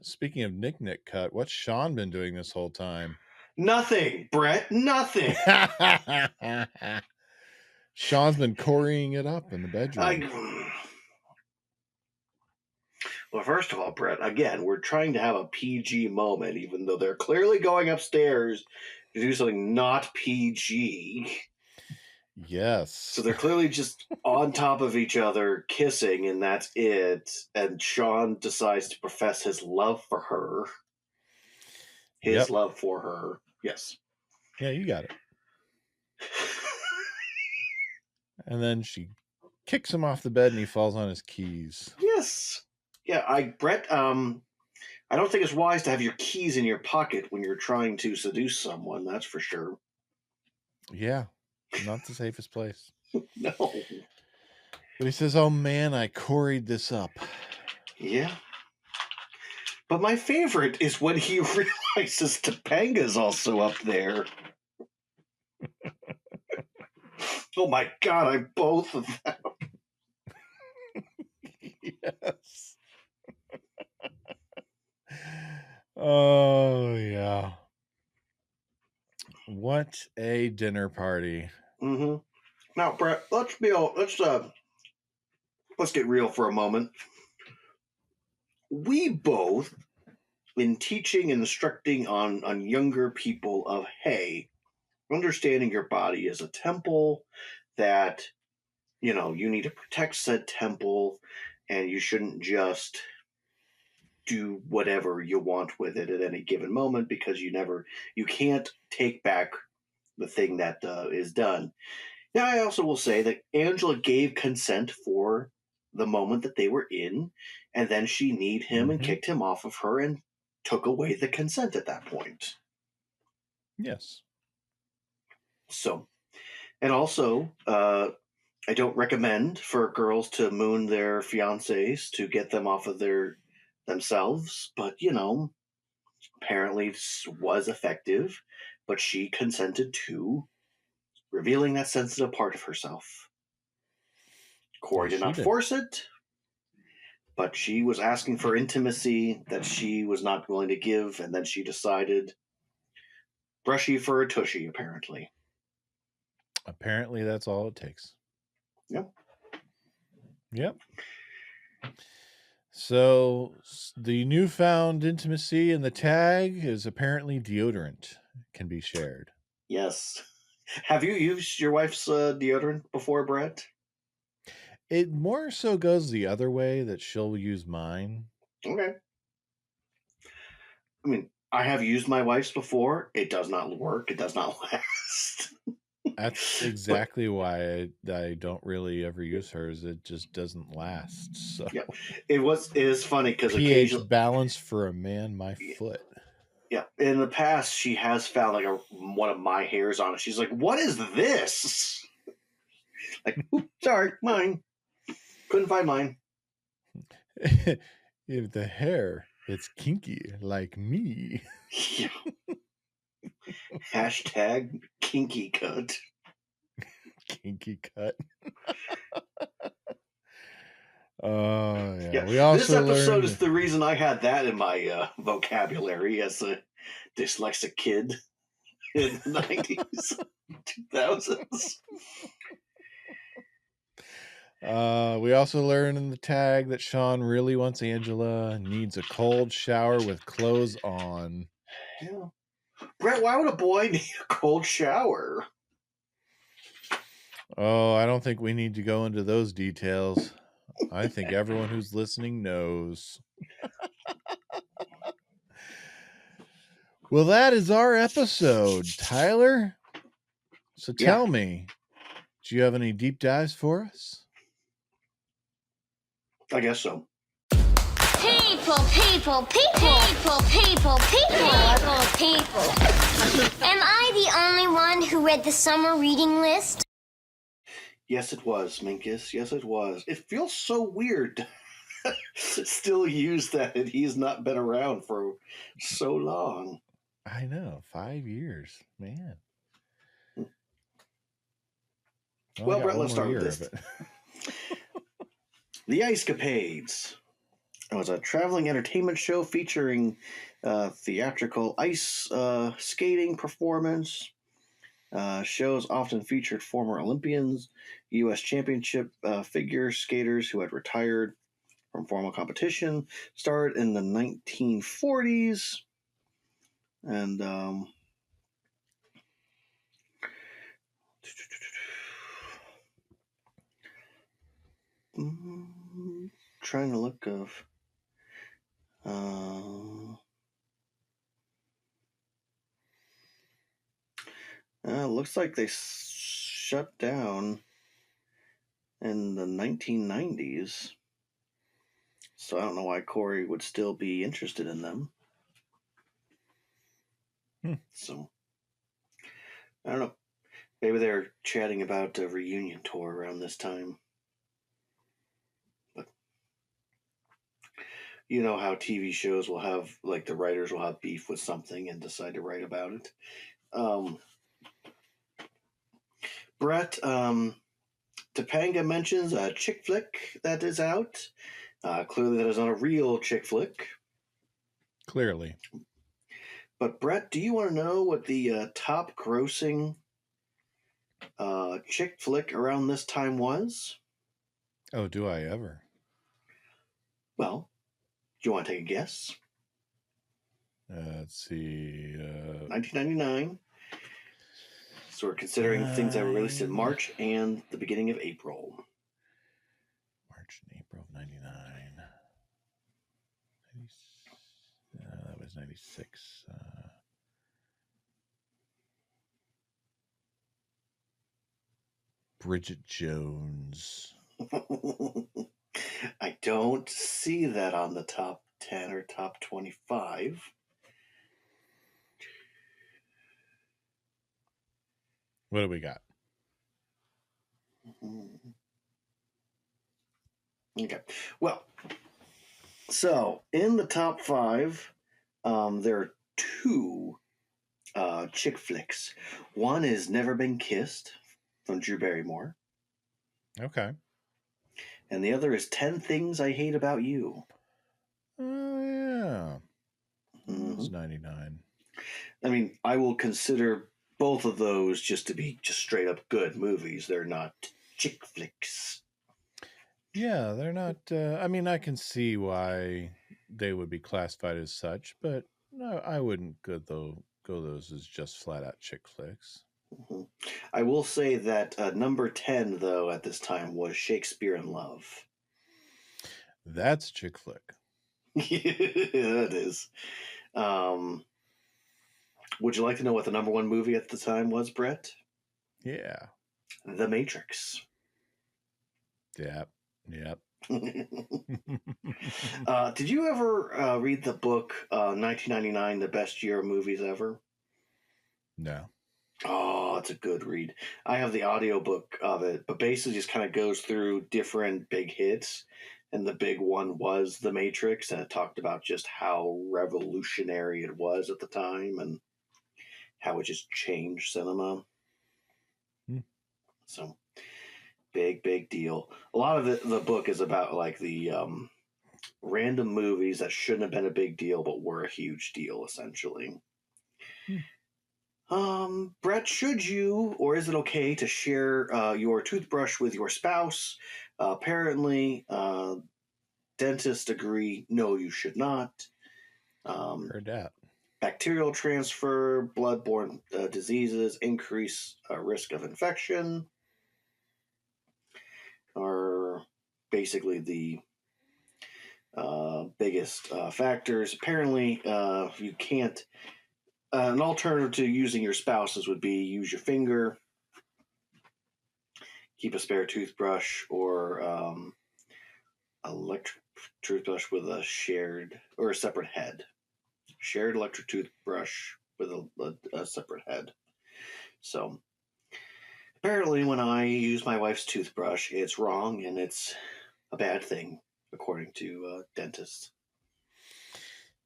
Speaker 1: NikNik cut, what's Shawn been doing this whole time?
Speaker 3: Nothing, Brett. Nothing.
Speaker 1: Shawn's been Corying it up in the bedroom.
Speaker 3: Well, first of all, Brett, again, we're trying to have a PG moment, even though they're clearly going upstairs to do something not PG.
Speaker 1: Yes.
Speaker 3: So they're clearly just on top of each other, kissing, and that's it. And Shawn decides to profess his love for her. His love for her. Yes.
Speaker 1: Yeah, you got it. And then she kicks him off the bed and he falls on his keys.
Speaker 3: Yes. Yeah, Brett, I don't think it's wise to have your keys in your pocket when you're trying to seduce someone, that's for sure.
Speaker 1: Yeah. Not the safest place.
Speaker 3: No.
Speaker 1: But he says, "Oh man, I Cory'd this up."
Speaker 3: Yeah. But my favorite is when he realizes Topanga's also up there. Oh my god, I both of them.
Speaker 1: Yes. Oh yeah. What a dinner party.
Speaker 3: Mm-hmm. Now, Brett, let's get real for a moment. We both, in teaching and instructing on younger people of, hey, understanding your body is a temple, that you need to protect said temple, and you shouldn't just do whatever you want with it at any given moment, because you can't take back the thing that is done. Now, I also will say that Angela gave consent for the moment that they were in, and then she kneed him and kicked him off of her and took away the consent at that point.
Speaker 1: Yes.
Speaker 3: So, and also, I don't recommend for girls to moon their fiancés to get them off of themselves, but apparently this was effective. But she consented to revealing that sensitive part of herself. Cory did not force it, but she was asking for intimacy that she was not willing to give, and then she decided brushy for a tushy, apparently.
Speaker 1: Apparently that's all it takes.
Speaker 3: Yep.
Speaker 1: Yep. So the newfound intimacy in the tag is apparently deodorant can be shared.
Speaker 3: Yes. Have you used your wife's deodorant before, Brett?
Speaker 1: It more so goes the other way, that she'll use mine.
Speaker 3: Okay. I mean, I have used my wife's before. It does not work. It does not last.
Speaker 1: That's exactly why I don't really ever use hers. It just doesn't last. So
Speaker 3: Yeah, it is funny because
Speaker 1: pH
Speaker 3: occasionally,
Speaker 1: balance for a man, my foot.
Speaker 3: yeah, in the past she has found like one of my hairs on it. She's like, "What is this?" Like, "Oop, sorry, mine. Couldn't find mine."
Speaker 1: If the hair, it's kinky like me.
Speaker 3: Yeah. Hashtag kinky cut.
Speaker 1: Kinky cut. Oh yeah.
Speaker 3: Yeah,
Speaker 1: We
Speaker 3: this
Speaker 1: also
Speaker 3: episode
Speaker 1: learned
Speaker 3: is the reason I had that in my vocabulary as a dyslexic kid in the 90s, 2000s.
Speaker 1: we also learned in the tag that Shawn really wants Angela, needs a cold shower with clothes on.
Speaker 3: Yeah. Brett, why would a boy need a cold shower?
Speaker 1: Oh, I don't think we need to go into those details. I think everyone who's listening knows. Well, that is our episode, Tyler. So tell me, do you have any deep dives for us?
Speaker 3: I guess so.
Speaker 4: People. Am I the only one who read the summer reading list?
Speaker 3: Yes, it was, Minkus. Yes, it was. It feels so weird to still use that, and he's not been around for so long.
Speaker 1: I know, 5 years, man.
Speaker 3: Well, Brett, let's start with this. The Ice Capades. It was a traveling entertainment show featuring theatrical ice skating performance. Shows often featured former Olympians, U.S. Championship figure skaters who had retired from formal competition. Started in the 1940s. And trying to look of looks like they shut down in the 1990s. So I don't know why Cory would still be interested in them. So I don't know. Maybe they're chatting about a reunion tour around this time. But you know how TV shows will have, like, the writers will have beef with something and decide to write about it. Brett, Topanga mentions a chick flick that is out. Clearly that is not a real chick flick.
Speaker 1: Clearly.
Speaker 3: But Brett, do you want to know what the top grossing chick flick around this time was?
Speaker 1: Oh, do I ever?
Speaker 3: Well, do you want to take a guess?
Speaker 1: Let's see.
Speaker 3: 1999. So we're considering things that were released in March and the beginning of April.
Speaker 1: March and April of 99. That was 96. Bridget Jones.
Speaker 3: I don't see that on the top 10 or top 25.
Speaker 1: What do we got?
Speaker 3: Okay. Well, so in the top 5, there are 2 chick flicks. One is Never Been Kissed from Drew Barrymore.
Speaker 1: Okay.
Speaker 3: And the other is 10 Things I Hate About You.
Speaker 1: Oh, yeah. It's 99.
Speaker 3: I mean, I will consider both of those just to be just straight up good movies. They're not chick flicks.
Speaker 1: Yeah, they're not. I mean, I can see why they would be classified as such, but no, I wouldn't go those as just flat out chick flicks.
Speaker 3: I will say that number 10, though, at this time was Shakespeare in Love.
Speaker 1: That's chick flick.
Speaker 3: Yeah, it is. Would you like to know what the number 1 movie at the time was, Brett?
Speaker 1: Yeah.
Speaker 3: The Matrix.
Speaker 1: Yep.
Speaker 3: Did you ever read the book 1999, The Best Year of Movies Ever?
Speaker 1: No.
Speaker 3: Oh, it's a good read. I have the audiobook of it, but basically just kind of goes through different big hits. And the big one was The Matrix, and it talked about just how revolutionary it was at the time and how it just changed cinema. So, big deal. A lot of the book is about like the random movies that shouldn't have been a big deal, but were a huge deal, essentially. Brett, should you, or is it okay to share your toothbrush with your spouse? Apparently, dentists agree, no, you should not.
Speaker 1: Heard that.
Speaker 3: Bacterial transfer, bloodborne diseases, increase risk of infection are basically the biggest factors. Apparently, you can't. An alternative to using your spouse's would be use your finger, keep a spare toothbrush, or electric toothbrush with a shared or a separate head. Shared electric toothbrush with a separate head. So apparently, when I use my wife's toothbrush, it's wrong and it's a bad thing, according to dentists.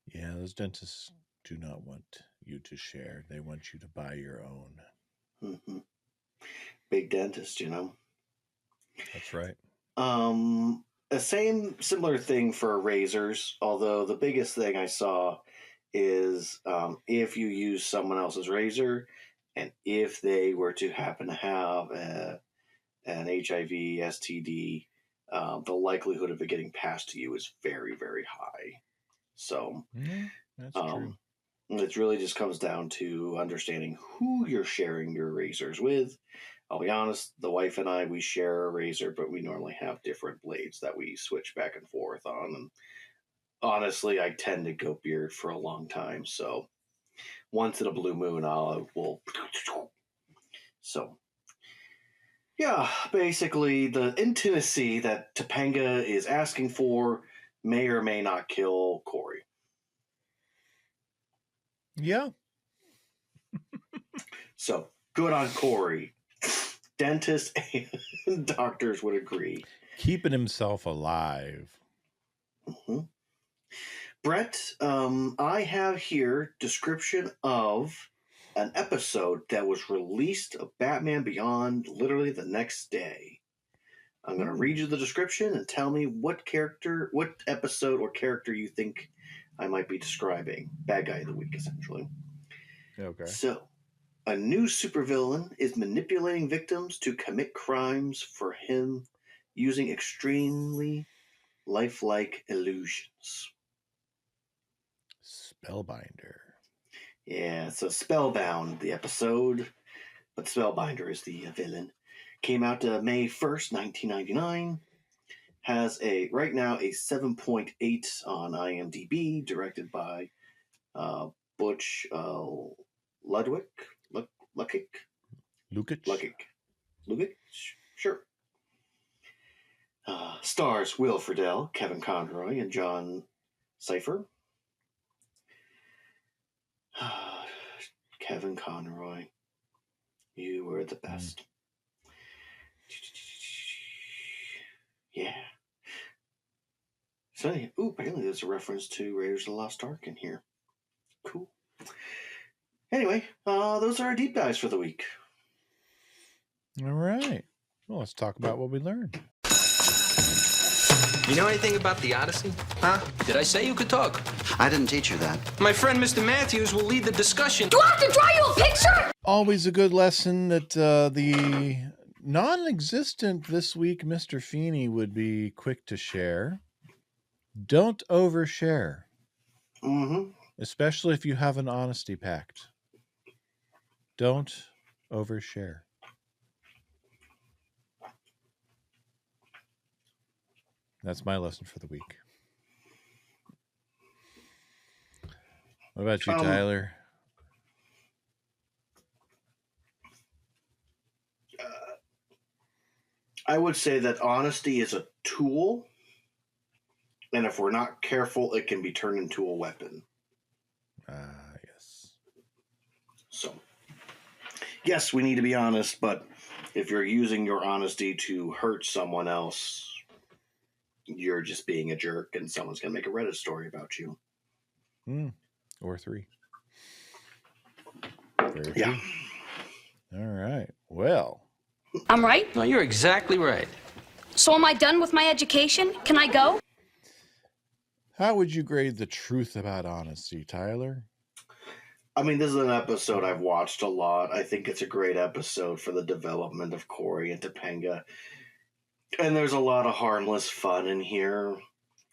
Speaker 1: Yeah, those dentists do not want you to share. They want you to buy your own.
Speaker 3: Mm-hmm. Big dentist, you know.
Speaker 1: That's right.
Speaker 3: A similar thing for razors, although the biggest thing I saw is if you use someone else's razor and if they were to happen to have an HIV, STD, the likelihood of it getting passed to you is very, very high. So
Speaker 1: that's true.
Speaker 3: It really just comes down to understanding who you're sharing your razors with. I'll be honest, the wife and I, we share a razor, but we normally have different blades that we switch back and forth on. And honestly, I tend to go beard for a long time. So once in a blue moon, will. So, yeah, basically the intimacy that Topanga is asking for may or may not kill Cory.
Speaker 1: Yeah.
Speaker 3: So good on Cory. Dentists and doctors would agree.
Speaker 1: Keeping himself alive.
Speaker 3: Mm-hmm. Brett, I have here description of an episode that was released of Batman Beyond literally the next day. I'm going to read you the description and tell me what episode or character you think I might be describing. Bad guy of the week, essentially.
Speaker 1: Okay.
Speaker 3: So, a new supervillain is manipulating victims to commit crimes for him using extremely lifelike illusions.
Speaker 1: Spellbinder.
Speaker 3: Yeah, so Spellbound, the episode, but Spellbinder is the villain. Came out May 1st, 1999. Has right now a 7.8 on IMDb, directed by Butch Ludwig. Lukic? Sure. Stars Will Friedle, Kevin Conroy, and John Cipher. Kevin Conroy, you were the best. Yeah. So, apparently there's a reference to Raiders of the Lost Ark in here. Cool. Anyway, those are our deep dives for the week.
Speaker 1: All right. Well, let's talk about what we learned.
Speaker 5: You know anything about the Odyssey? Huh? Did I say you could talk?
Speaker 6: I didn't teach you that.
Speaker 5: My friend Mr. Matthews will lead the discussion.
Speaker 4: Do I have to draw you a picture?
Speaker 1: Always a good lesson that the non-existent this week Mr. Feeney would be quick to share. Don't overshare.
Speaker 3: Mm-hmm.
Speaker 1: Especially if you have an honesty pact. Don't overshare. That's my lesson for the week. What about you, Tyler?
Speaker 3: I would say that honesty is a tool, and if we're not careful, it can be turned into a weapon.
Speaker 1: Yes.
Speaker 3: So, yes, we need to be honest, but if you're using your honesty to hurt someone else, you're just being a jerk, and someone's going to make a Reddit story about you.
Speaker 1: Or 3. Very true. All right. Well.
Speaker 6: I'm right?
Speaker 5: No, you're exactly right.
Speaker 6: So am I done with my education? Can I go?
Speaker 1: How would you grade the truth about honesty, Tyler?
Speaker 3: I mean, this is an episode I've watched a lot. I think it's a great episode for the development of Cory and Topanga. And there's a lot of harmless fun in here.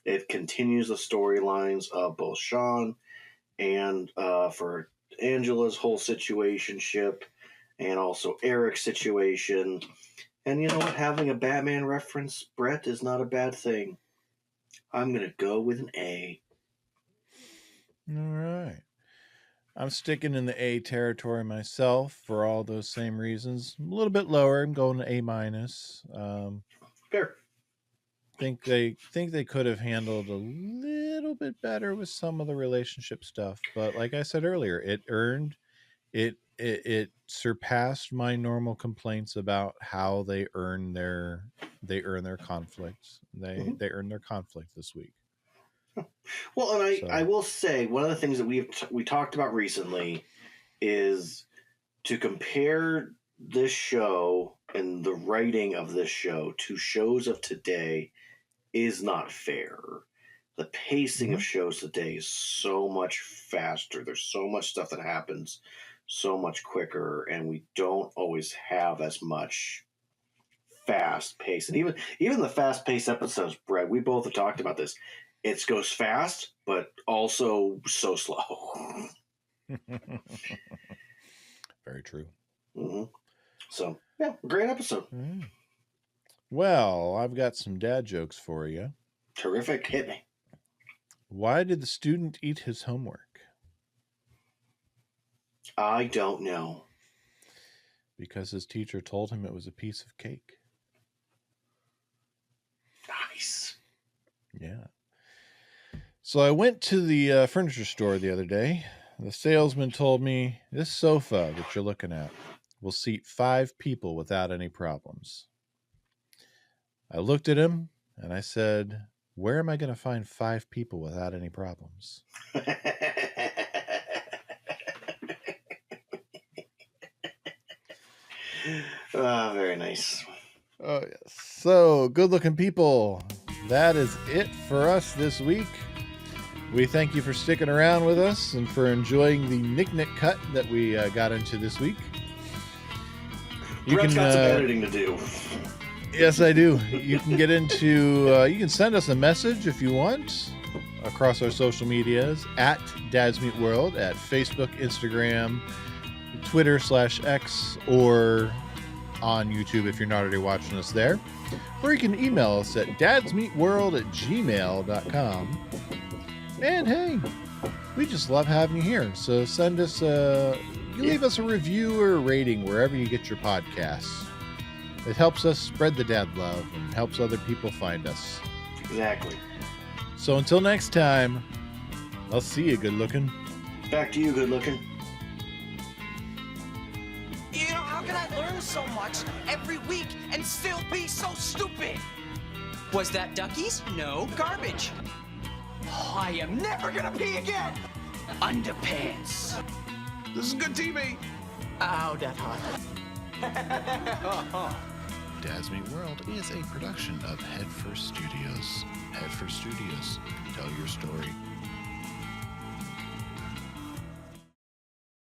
Speaker 3: It continues the storylines of both Shawn and for Angela's whole situationship, and also Eric's situation. And you know what? Having a Batman reference, Brett, is not a bad thing. I'm going to go with an A.
Speaker 1: All right. I'm sticking in the A territory myself for all those same reasons. A little bit lower. I'm going to A-.
Speaker 3: Fair.
Speaker 1: Think they could have handled a little bit better with some of the relationship stuff, but like I said earlier, it surpassed my normal complaints about how they earn their conflicts. They earned their conflict this week.
Speaker 3: Well, and I will say one of the things that we talked about recently is to compare this show and the writing of this show to shows of today is not fair. The pacing of shows today is so much faster. There's so much stuff that happens so much quicker, and we don't always have as much fast pace. And even the fast paced episodes, Brett, we both have talked about this. It goes fast, but also so slow.
Speaker 1: Very true.
Speaker 3: Mm-hmm. So, yeah, great episode.
Speaker 1: Well, I've got some dad jokes for you.
Speaker 3: Terrific. Hit me.
Speaker 1: Why did the student eat his homework?
Speaker 3: I don't know.
Speaker 1: Because his teacher told him it was a piece of cake.
Speaker 3: Nice.
Speaker 1: Yeah. So I went to the furniture store the other day. The salesman told me, this sofa that you're looking at will seat 5 people without any problems. I looked at him and I said, where am I going to find 5 people without any problems?
Speaker 3: Very nice.
Speaker 1: Oh, yes. So, good-looking people, that is it for us this week. We thank you for sticking around with us and for enjoying the NikNik cut that we got into this week.
Speaker 3: Brett's got some editing to do.
Speaker 1: Yes, I do. You can get into, you can send us a message if you want across our social medias at dadsmeetworld at Facebook, Instagram, Twitter/X, or on YouTube if you're not already watching us there. Or you can email us at dadsmeetworld@gmail.com. And hey, we just love having you here. So send us leave us a review or a rating wherever you get your podcasts. It helps us spread the dad love and helps other people find us.
Speaker 3: Exactly.
Speaker 1: So until next time, I'll see you, good looking.
Speaker 3: Back to you, good looking.
Speaker 7: You know, how can I learn so much every week and still be so stupid? Was that Duckies? No. Garbage. Oh, I am never gonna pee again. Underpants.
Speaker 2: This is good TV.
Speaker 7: Ow, that hot.
Speaker 2: Dads Meet World is a production of Headfirst Studios. Headfirst Studios. Tell your story.